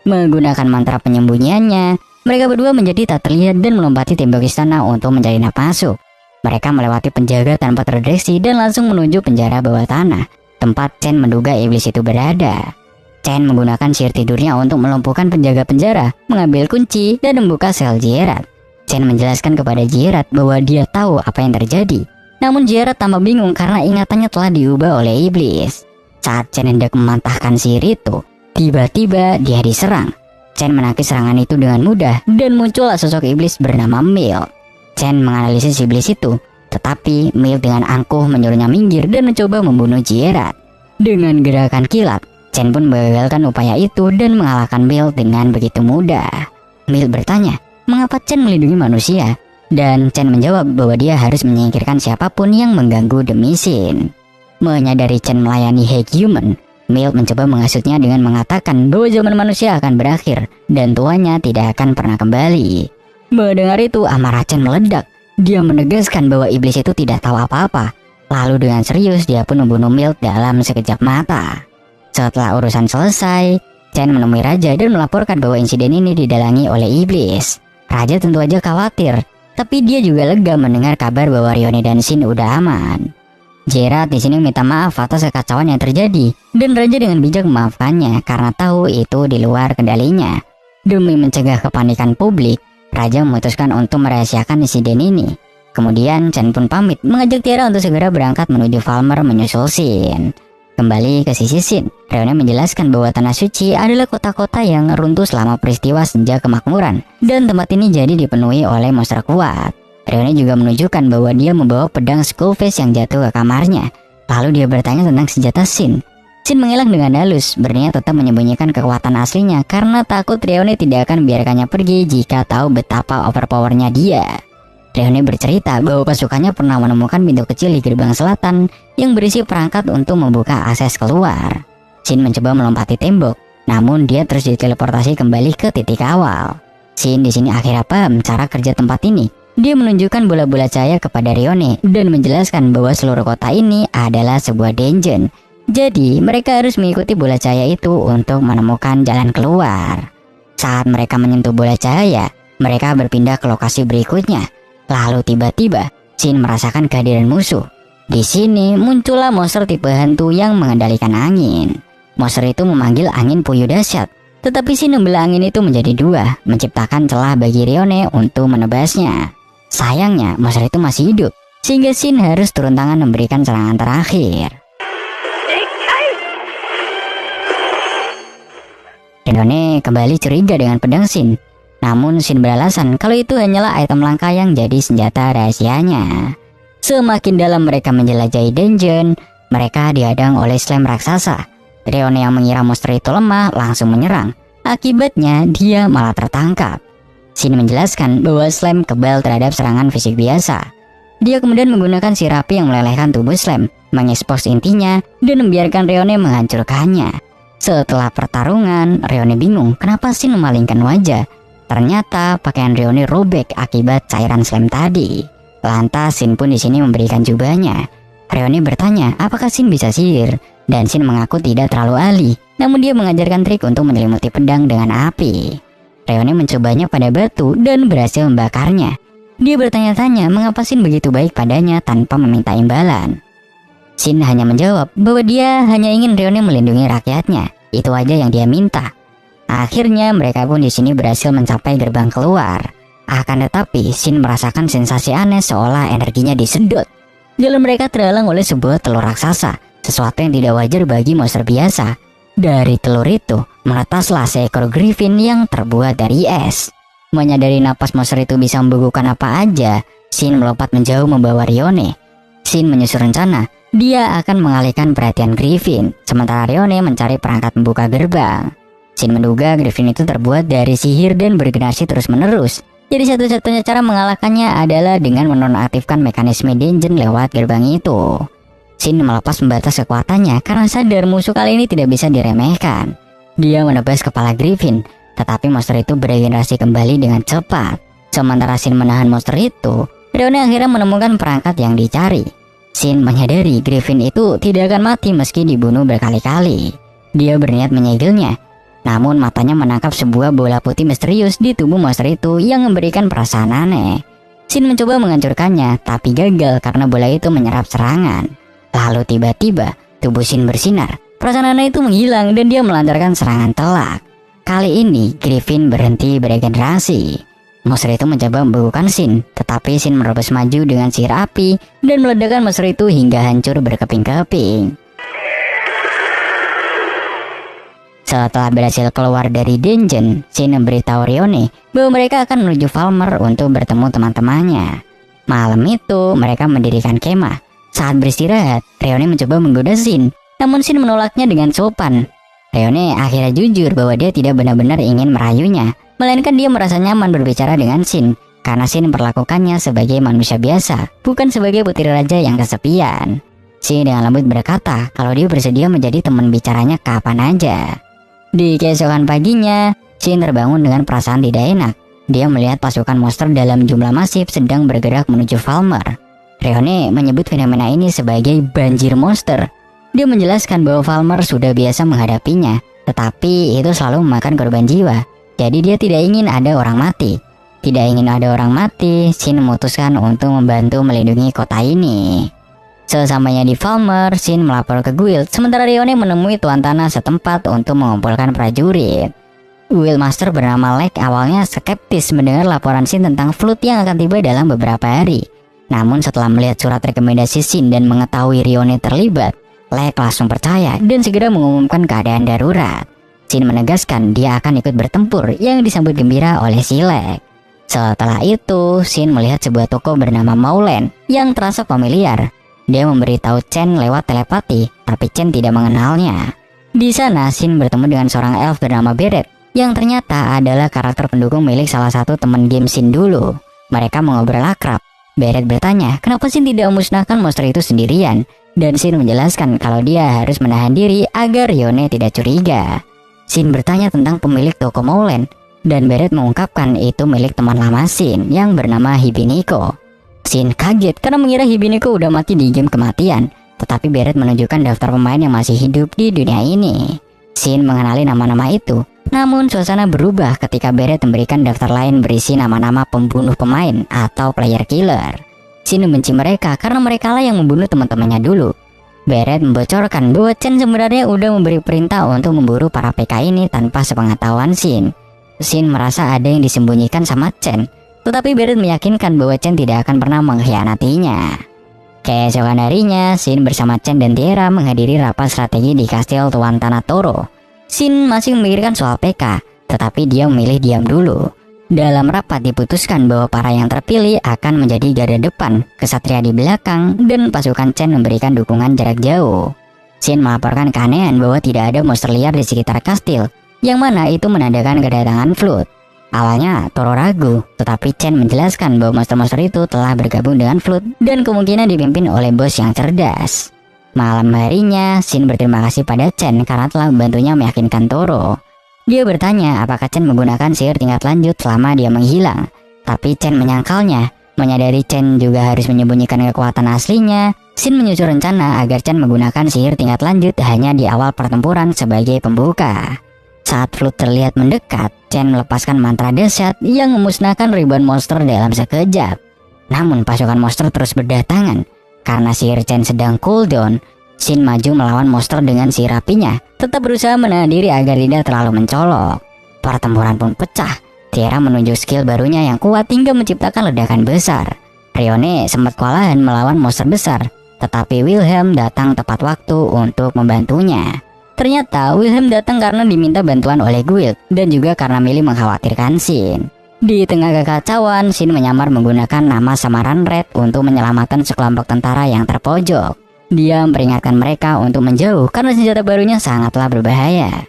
Menggunakan mantra penyembunyiannya, mereka berdua menjadi tak terlihat dan melompati tembok istana untuk mencari nafas masuk. Mereka melewati penjaga tanpa terdeteksi dan langsung menuju penjara bawah tanah, tempat Chen menduga iblis itu berada. Chen menggunakan sihir tidurnya untuk melumpuhkan penjaga penjara, mengambil kunci, dan membuka sel Gerard. Chen menjelaskan kepada Gerard bahwa dia tahu apa yang terjadi. Namun Gerard tambah bingung karena ingatannya telah diubah oleh iblis. Saat Chen hendak mematahkan sihir itu, tiba-tiba dia diserang. Chen menangkis serangan itu dengan mudah dan muncullah sosok iblis bernama Mil. Chen menganalisis iblis itu, tetapi Mil dengan angkuh menyuruhnya minggir dan mencoba membunuh Gerard. Dengan gerakan kilat, Chen pun menggagalkan upaya itu dan mengalahkan Mil dengan begitu mudah. Mil bertanya, mengapa Chen melindungi manusia? Dan Chen menjawab bahwa dia harus menyingkirkan siapapun yang mengganggu The Mission. Menyadari Chen melayani Hake Human, Mil mencoba menghasutnya dengan mengatakan bahwa zaman manusia akan berakhir dan tuanya tidak akan pernah kembali. Mendengar itu, amarah Chen meledak. Dia menegaskan bahwa iblis itu tidak tahu apa-apa. Lalu dengan serius dia pun membunuh Mil dalam sekejap mata. Setelah urusan selesai, Chen menemui Raja dan melaporkan bahwa insiden ini didalangi oleh iblis. Raja tentu aja khawatir, tapi dia juga lega mendengar kabar bahwa Rione dan Shin udah aman. Gerard di sini minta maaf atas kekacauan yang terjadi, dan Raja dengan bijak memaafkannya karena tahu itu di luar kendalinya. Demi mencegah kepanikan publik, Raja memutuskan untuk merahasiakan insiden ini. Kemudian Chen pun pamit mengajak Tiara untuk segera berangkat menuju Falmer menyusul Shin. Kembali ke sisi Shin, Rione menjelaskan bahwa Tanah Suci adalah kota-kota yang runtuh selama peristiwa Senja Kemakmuran, dan tempat ini jadi dipenuhi oleh monster kuat. Rione juga menunjukkan bahwa dia membawa pedang Skullface yang jatuh ke kamarnya. Lalu dia bertanya tentang senjata Shin. Shin mengelak dengan halus, berniat tetap menyembunyikan kekuatan aslinya karena takut Rione tidak akan biarkannya pergi jika tahu betapa overpowernya dia. Rione bercerita bahwa pasukannya pernah menemukan pintu kecil di gerbang selatan yang berisi perangkat untuk membuka akses keluar. Shin mencoba melompati tembok, namun dia terus diteleportasi kembali ke titik awal. Shin di sini akhirnya paham cara kerja tempat ini. Dia menunjukkan bola-bola cahaya kepada Rione dan menjelaskan bahwa seluruh kota ini adalah sebuah dungeon. Jadi mereka harus mengikuti bola cahaya itu untuk menemukan jalan keluar. Saat mereka menyentuh bola cahaya, mereka berpindah ke lokasi berikutnya. Lalu tiba-tiba Shin merasakan kehadiran musuh. Di sini muncullah monster tipe hantu yang mengendalikan angin. Monster itu memanggil angin puyuh dahsyat. Tetapi Shin membelah angin itu menjadi dua, menciptakan celah bagi Rione untuk menebasnya. Sayangnya monster itu masih hidup, sehingga Shin harus turun tangan memberikan serangan terakhir. Rione kembali curiga dengan pedang Shin. Namun Shin beralasan kalau itu hanyalah item langka yang jadi senjata rahasianya. Semakin dalam mereka menjelajahi dungeon, mereka dihadang oleh slime raksasa. Rione yang mengira monster itu lemah langsung menyerang. Akibatnya dia malah tertangkap. Shin menjelaskan bahwa slime kebal terhadap serangan fisik biasa. Dia kemudian menggunakan sirapi yang melelehkan tubuh slime, mengekspos intinya dan membiarkan Rione menghancurkannya. Setelah pertarungan, Rione bingung kenapa Shin memalingkan wajah. Ternyata pakaian Rione robek akibat cairan slime tadi. Lantas Shin pun di sini memberikan jubahnya. Rione bertanya apakah Shin bisa sihir, dan Shin mengaku tidak terlalu ahli. Namun dia mengajarkan trik untuk menyelimuti pedang dengan api. Rione mencobanya pada batu dan berhasil membakarnya. Dia bertanya-tanya mengapa Shin begitu baik padanya tanpa meminta imbalan. Shin hanya menjawab bahwa dia hanya ingin Rione melindungi rakyatnya. Itu aja yang dia minta. Akhirnya mereka pun di sini berhasil mencapai gerbang keluar. Akan tetapi Shin merasakan sensasi aneh seolah energinya disedot. Jalan mereka terhalang oleh sebuah telur raksasa, sesuatu yang tidak wajar bagi monster biasa. Dari telur itu menetaslah seekor griffin yang terbuat dari es. Menyadari napas monster itu bisa membegukan apa aja, Shin melompat menjauh membawa Rione. Shin menyusun rencana, dia akan mengalihkan perhatian griffin, sementara Rione mencari perangkat membuka gerbang. Shin menduga griffin itu terbuat dari sihir dan bergenerasi terus-menerus. Jadi satu-satunya cara mengalahkannya adalah dengan menonaktifkan mekanisme dungeon lewat gerbang itu. Shin melepas pembatas kekuatannya karena sadar musuh kali ini tidak bisa diremehkan. Dia menebas kepala griffin, tetapi monster itu beregenerasi kembali dengan cepat. Sementara Shin menahan monster itu, Rione akhirnya menemukan perangkat yang dicari. Shin menyadari griffin itu tidak akan mati meski dibunuh berkali-kali. Dia berniat menyegelnya. Namun matanya menangkap sebuah bola putih misterius di tubuh monster itu yang memberikan perasaan aneh. Shin mencoba menghancurkannya, tapi gagal karena bola itu menyerap serangan. Lalu tiba-tiba tubuh Shin bersinar. Perasaan aneh itu menghilang dan dia melancarkan serangan telak. Kali ini Griffin berhenti beregenerasi. Monster itu mencoba membegukan Shin, tetapi Shin menerobos maju dengan sihir api dan meledakkan monster itu hingga hancur berkeping-keping. Setelah berhasil keluar dari dungeon, Shin memberitahu Rione bahwa mereka akan menuju Falmer untuk bertemu teman-temannya. Malam itu mereka mendirikan kemah. Saat beristirahat, Rione mencoba menggoda Shin, namun Shin menolaknya dengan sopan. Rione akhirnya jujur bahwa dia tidak benar-benar ingin merayunya, melainkan dia merasa nyaman berbicara dengan Shin karena Shin memperlakukannya sebagai manusia biasa, bukan sebagai putri raja yang kesepian. Shin dengan lembut berkata kalau dia bersedia menjadi teman bicaranya kapan aja. Di keesokan paginya, Shin terbangun dengan perasaan tidak enak. Dia melihat pasukan monster dalam jumlah masif sedang bergerak menuju Falmer. Rione menyebut fenomena ini sebagai banjir monster. Dia menjelaskan bahwa Falmer sudah biasa menghadapinya, tetapi itu selalu memakan korban jiwa. Jadi dia tidak ingin ada orang mati. Tidak ingin ada orang mati, Shin memutuskan untuk membantu melindungi kota ini. Sesampainya di Falmer, Shin melapor ke guild, sementara Rione menemui tuan tanah setempat untuk mengumpulkan prajurit. Guild Master bernama Lek awalnya skeptis mendengar laporan Shin tentang flood yang akan tiba dalam beberapa hari. Namun setelah melihat surat rekomendasi Shin dan mengetahui Rione terlibat, Lek langsung percaya dan segera mengumumkan keadaan darurat. Shin menegaskan dia akan ikut bertempur yang disambut gembira oleh si Lek. Setelah itu, Shin melihat sebuah toko bernama Mauland yang terasa familiar. Dia memberitahu Chen lewat telepati, tapi Chen tidak mengenalnya. Di sana, Shin bertemu dengan seorang elf bernama Beret yang ternyata adalah karakter pendukung milik salah satu teman game Shin dulu. Mereka mengobrol akrab. Beret bertanya, kenapa Shin tidak memusnahkan monster itu sendirian? Dan Shin menjelaskan kalau dia harus menahan diri agar Rione tidak curiga. Shin bertanya tentang pemilik toko Mauland, dan Beret mengungkapkan itu milik teman lama Shin yang bernama Hibiniko. Shin kaget karena mengira Hibiniko udah mati di game kematian, tetapi Beret menunjukkan daftar pemain yang masih hidup di dunia ini. Shin mengenali nama-nama itu, namun suasana berubah ketika Beret memberikan daftar lain berisi nama-nama pembunuh pemain atau player killer. Shin membenci mereka karena mereka lah yang membunuh teman-temannya dulu. Beret membocorkan bahwa Chen sebenarnya udah memberi perintah untuk memburu para PK ini tanpa sepengetahuan Shin. Shin merasa ada yang disembunyikan sama Chen, tetapi Beret meyakinkan bahwa Chen tidak akan pernah mengkhianatinya. Keesokan harinya, Shin bersama Chen dan Tiara menghadiri rapat strategi di kastil Tuan Tanah Toro. Shin masih memikirkan soal PK, tetapi dia memilih diam dulu. Dalam rapat diputuskan bahwa para yang terpilih akan menjadi garda depan, kesatria di belakang, dan pasukan Chen memberikan dukungan jarak jauh. Shin melaporkan keanehan bahwa tidak ada monster liar di sekitar kastil, yang mana itu menandakan kedatangan Flood. Awalnya Toro ragu, tetapi Chen menjelaskan bahwa monster-monster itu telah bergabung dengan Flood dan kemungkinan dipimpin oleh bos yang cerdas. Malam harinya, Shin berterima kasih pada Chen karena telah membantunya meyakinkan Toro. Dia bertanya apakah Chen menggunakan sihir tingkat lanjut selama dia menghilang. Tapi Chen menyangkalnya. Menyadari Chen juga harus menyembunyikan kekuatan aslinya, Shin menyusun rencana agar Chen menggunakan sihir tingkat lanjut hanya di awal pertempuran sebagai pembuka. Saat Flood terlihat mendekat, Chen melepaskan mantra dahsyat yang memusnahkan ribuan monster dalam sekejap. Namun pasukan monster terus berdatangan. Karena sihir Chen sedang cooldown, Shin maju melawan monster dengan sihir apinya, tetap berusaha menahan diri agar tidak terlalu mencolok. Pertempuran pun pecah. Tiara menunjuk skill barunya yang kuat hingga menciptakan ledakan besar. Rione sempat kewalahan melawan monster besar, tetapi Wilhelm datang tepat waktu untuk membantunya. Ternyata Wilhelm datang karena diminta bantuan oleh Guild dan juga karena Millie mengkhawatirkan Shin. Di tengah kekacauan, Shin menyamar menggunakan nama samaran Red untuk menyelamatkan sekelompok tentara yang terpojok. Dia memperingatkan mereka untuk menjauh karena senjata barunya sangatlah berbahaya.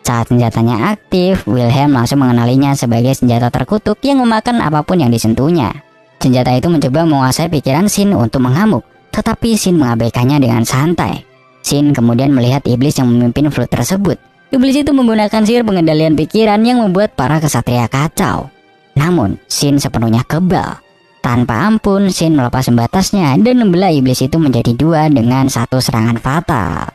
Saat senjatanya aktif, Wilhelm langsung mengenalinya sebagai senjata terkutuk yang memakan apapun yang disentuhnya. Senjata itu mencoba menguasai pikiran Shin untuk mengamuk, tetapi Shin mengabaikannya dengan santai. Shin kemudian melihat iblis yang memimpin Flood tersebut. Iblis itu menggunakan sihir pengendalian pikiran yang membuat para kesatria kacau. Namun, Shin sepenuhnya kebal. Tanpa ampun, Shin melepas pembatasnya dan membelah iblis itu menjadi dua dengan satu serangan fatal.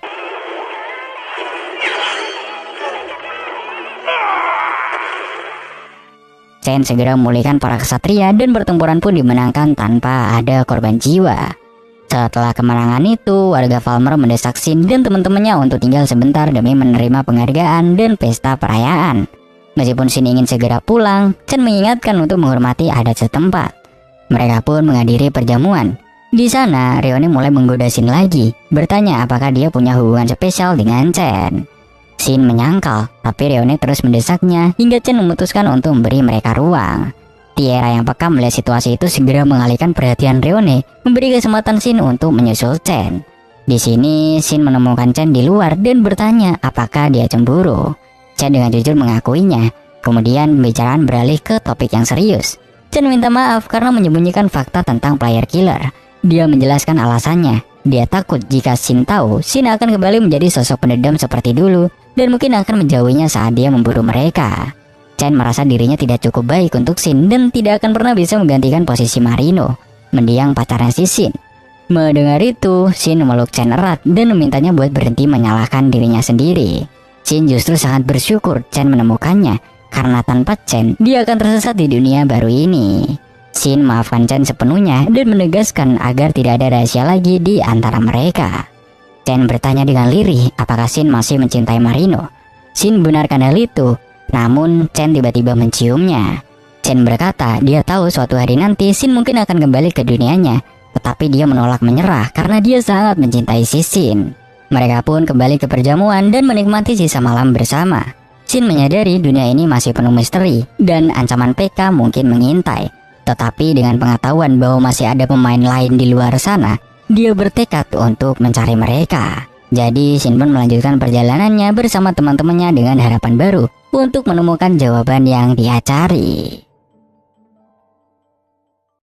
Chen segera memulihkan para kesatria dan pertempuran pun dimenangkan tanpa ada korban jiwa. Setelah kemenangan itu, warga Falmer mendesak Shin dan teman-temannya untuk tinggal sebentar demi menerima penghargaan dan pesta perayaan. Meskipun Shin ingin segera pulang, Chen mengingatkan untuk menghormati adat setempat. Mereka pun menghadiri perjamuan. Di sana, Rione mulai menggoda Shin lagi, bertanya apakah dia punya hubungan spesial dengan Chen. Shin menyangkal, tapi Rione terus mendesaknya hingga Chen memutuskan untuk memberi mereka ruang. Tiara yang peka melihat situasi itu segera mengalihkan perhatian Rione, memberi kesempatan Shin untuk menyusul Chen. Di sini, Shin menemukan Chen di luar dan bertanya apakah dia cemburu. Chen dengan jujur mengakuinya. Kemudian pembicaraan beralih ke topik yang serius. Chen minta maaf karena menyembunyikan fakta tentang player killer. Dia menjelaskan alasannya. Dia takut jika Shin tahu, Shin akan kembali menjadi sosok pendendam seperti dulu dan mungkin akan menjauhinya saat dia memburu mereka. Chen merasa dirinya tidak cukup baik untuk Shin dan tidak akan pernah bisa menggantikan posisi Marino, mendiang pacarnya si Shin. Mendengar itu, Shin memeluk Chen erat dan memintanya buat berhenti menyalahkan dirinya sendiri. Shin justru sangat bersyukur Chen menemukannya, karena tanpa Chen, dia akan tersesat di dunia baru ini. Shin maafkan Chen sepenuhnya dan menegaskan agar tidak ada rahasia lagi di antara mereka. Chen bertanya dengan lirih apakah Shin masih mencintai Marino. Shin benarkan hal itu, namun Chen tiba-tiba menciumnya. Chen berkata dia tahu suatu hari nanti Shin mungkin akan kembali ke dunianya, tetapi dia menolak menyerah karena dia sangat mencintai si Shin. Mereka pun kembali ke perjamuan dan menikmati sisa malam bersama. Shin menyadari dunia ini masih penuh misteri dan ancaman PK mungkin mengintai. Tetapi dengan pengetahuan bahwa masih ada pemain lain di luar sana, dia bertekad untuk mencari mereka. Jadi Shin pun melanjutkan perjalanannya bersama teman-temannya dengan harapan baru untuk menemukan jawaban yang dia cari.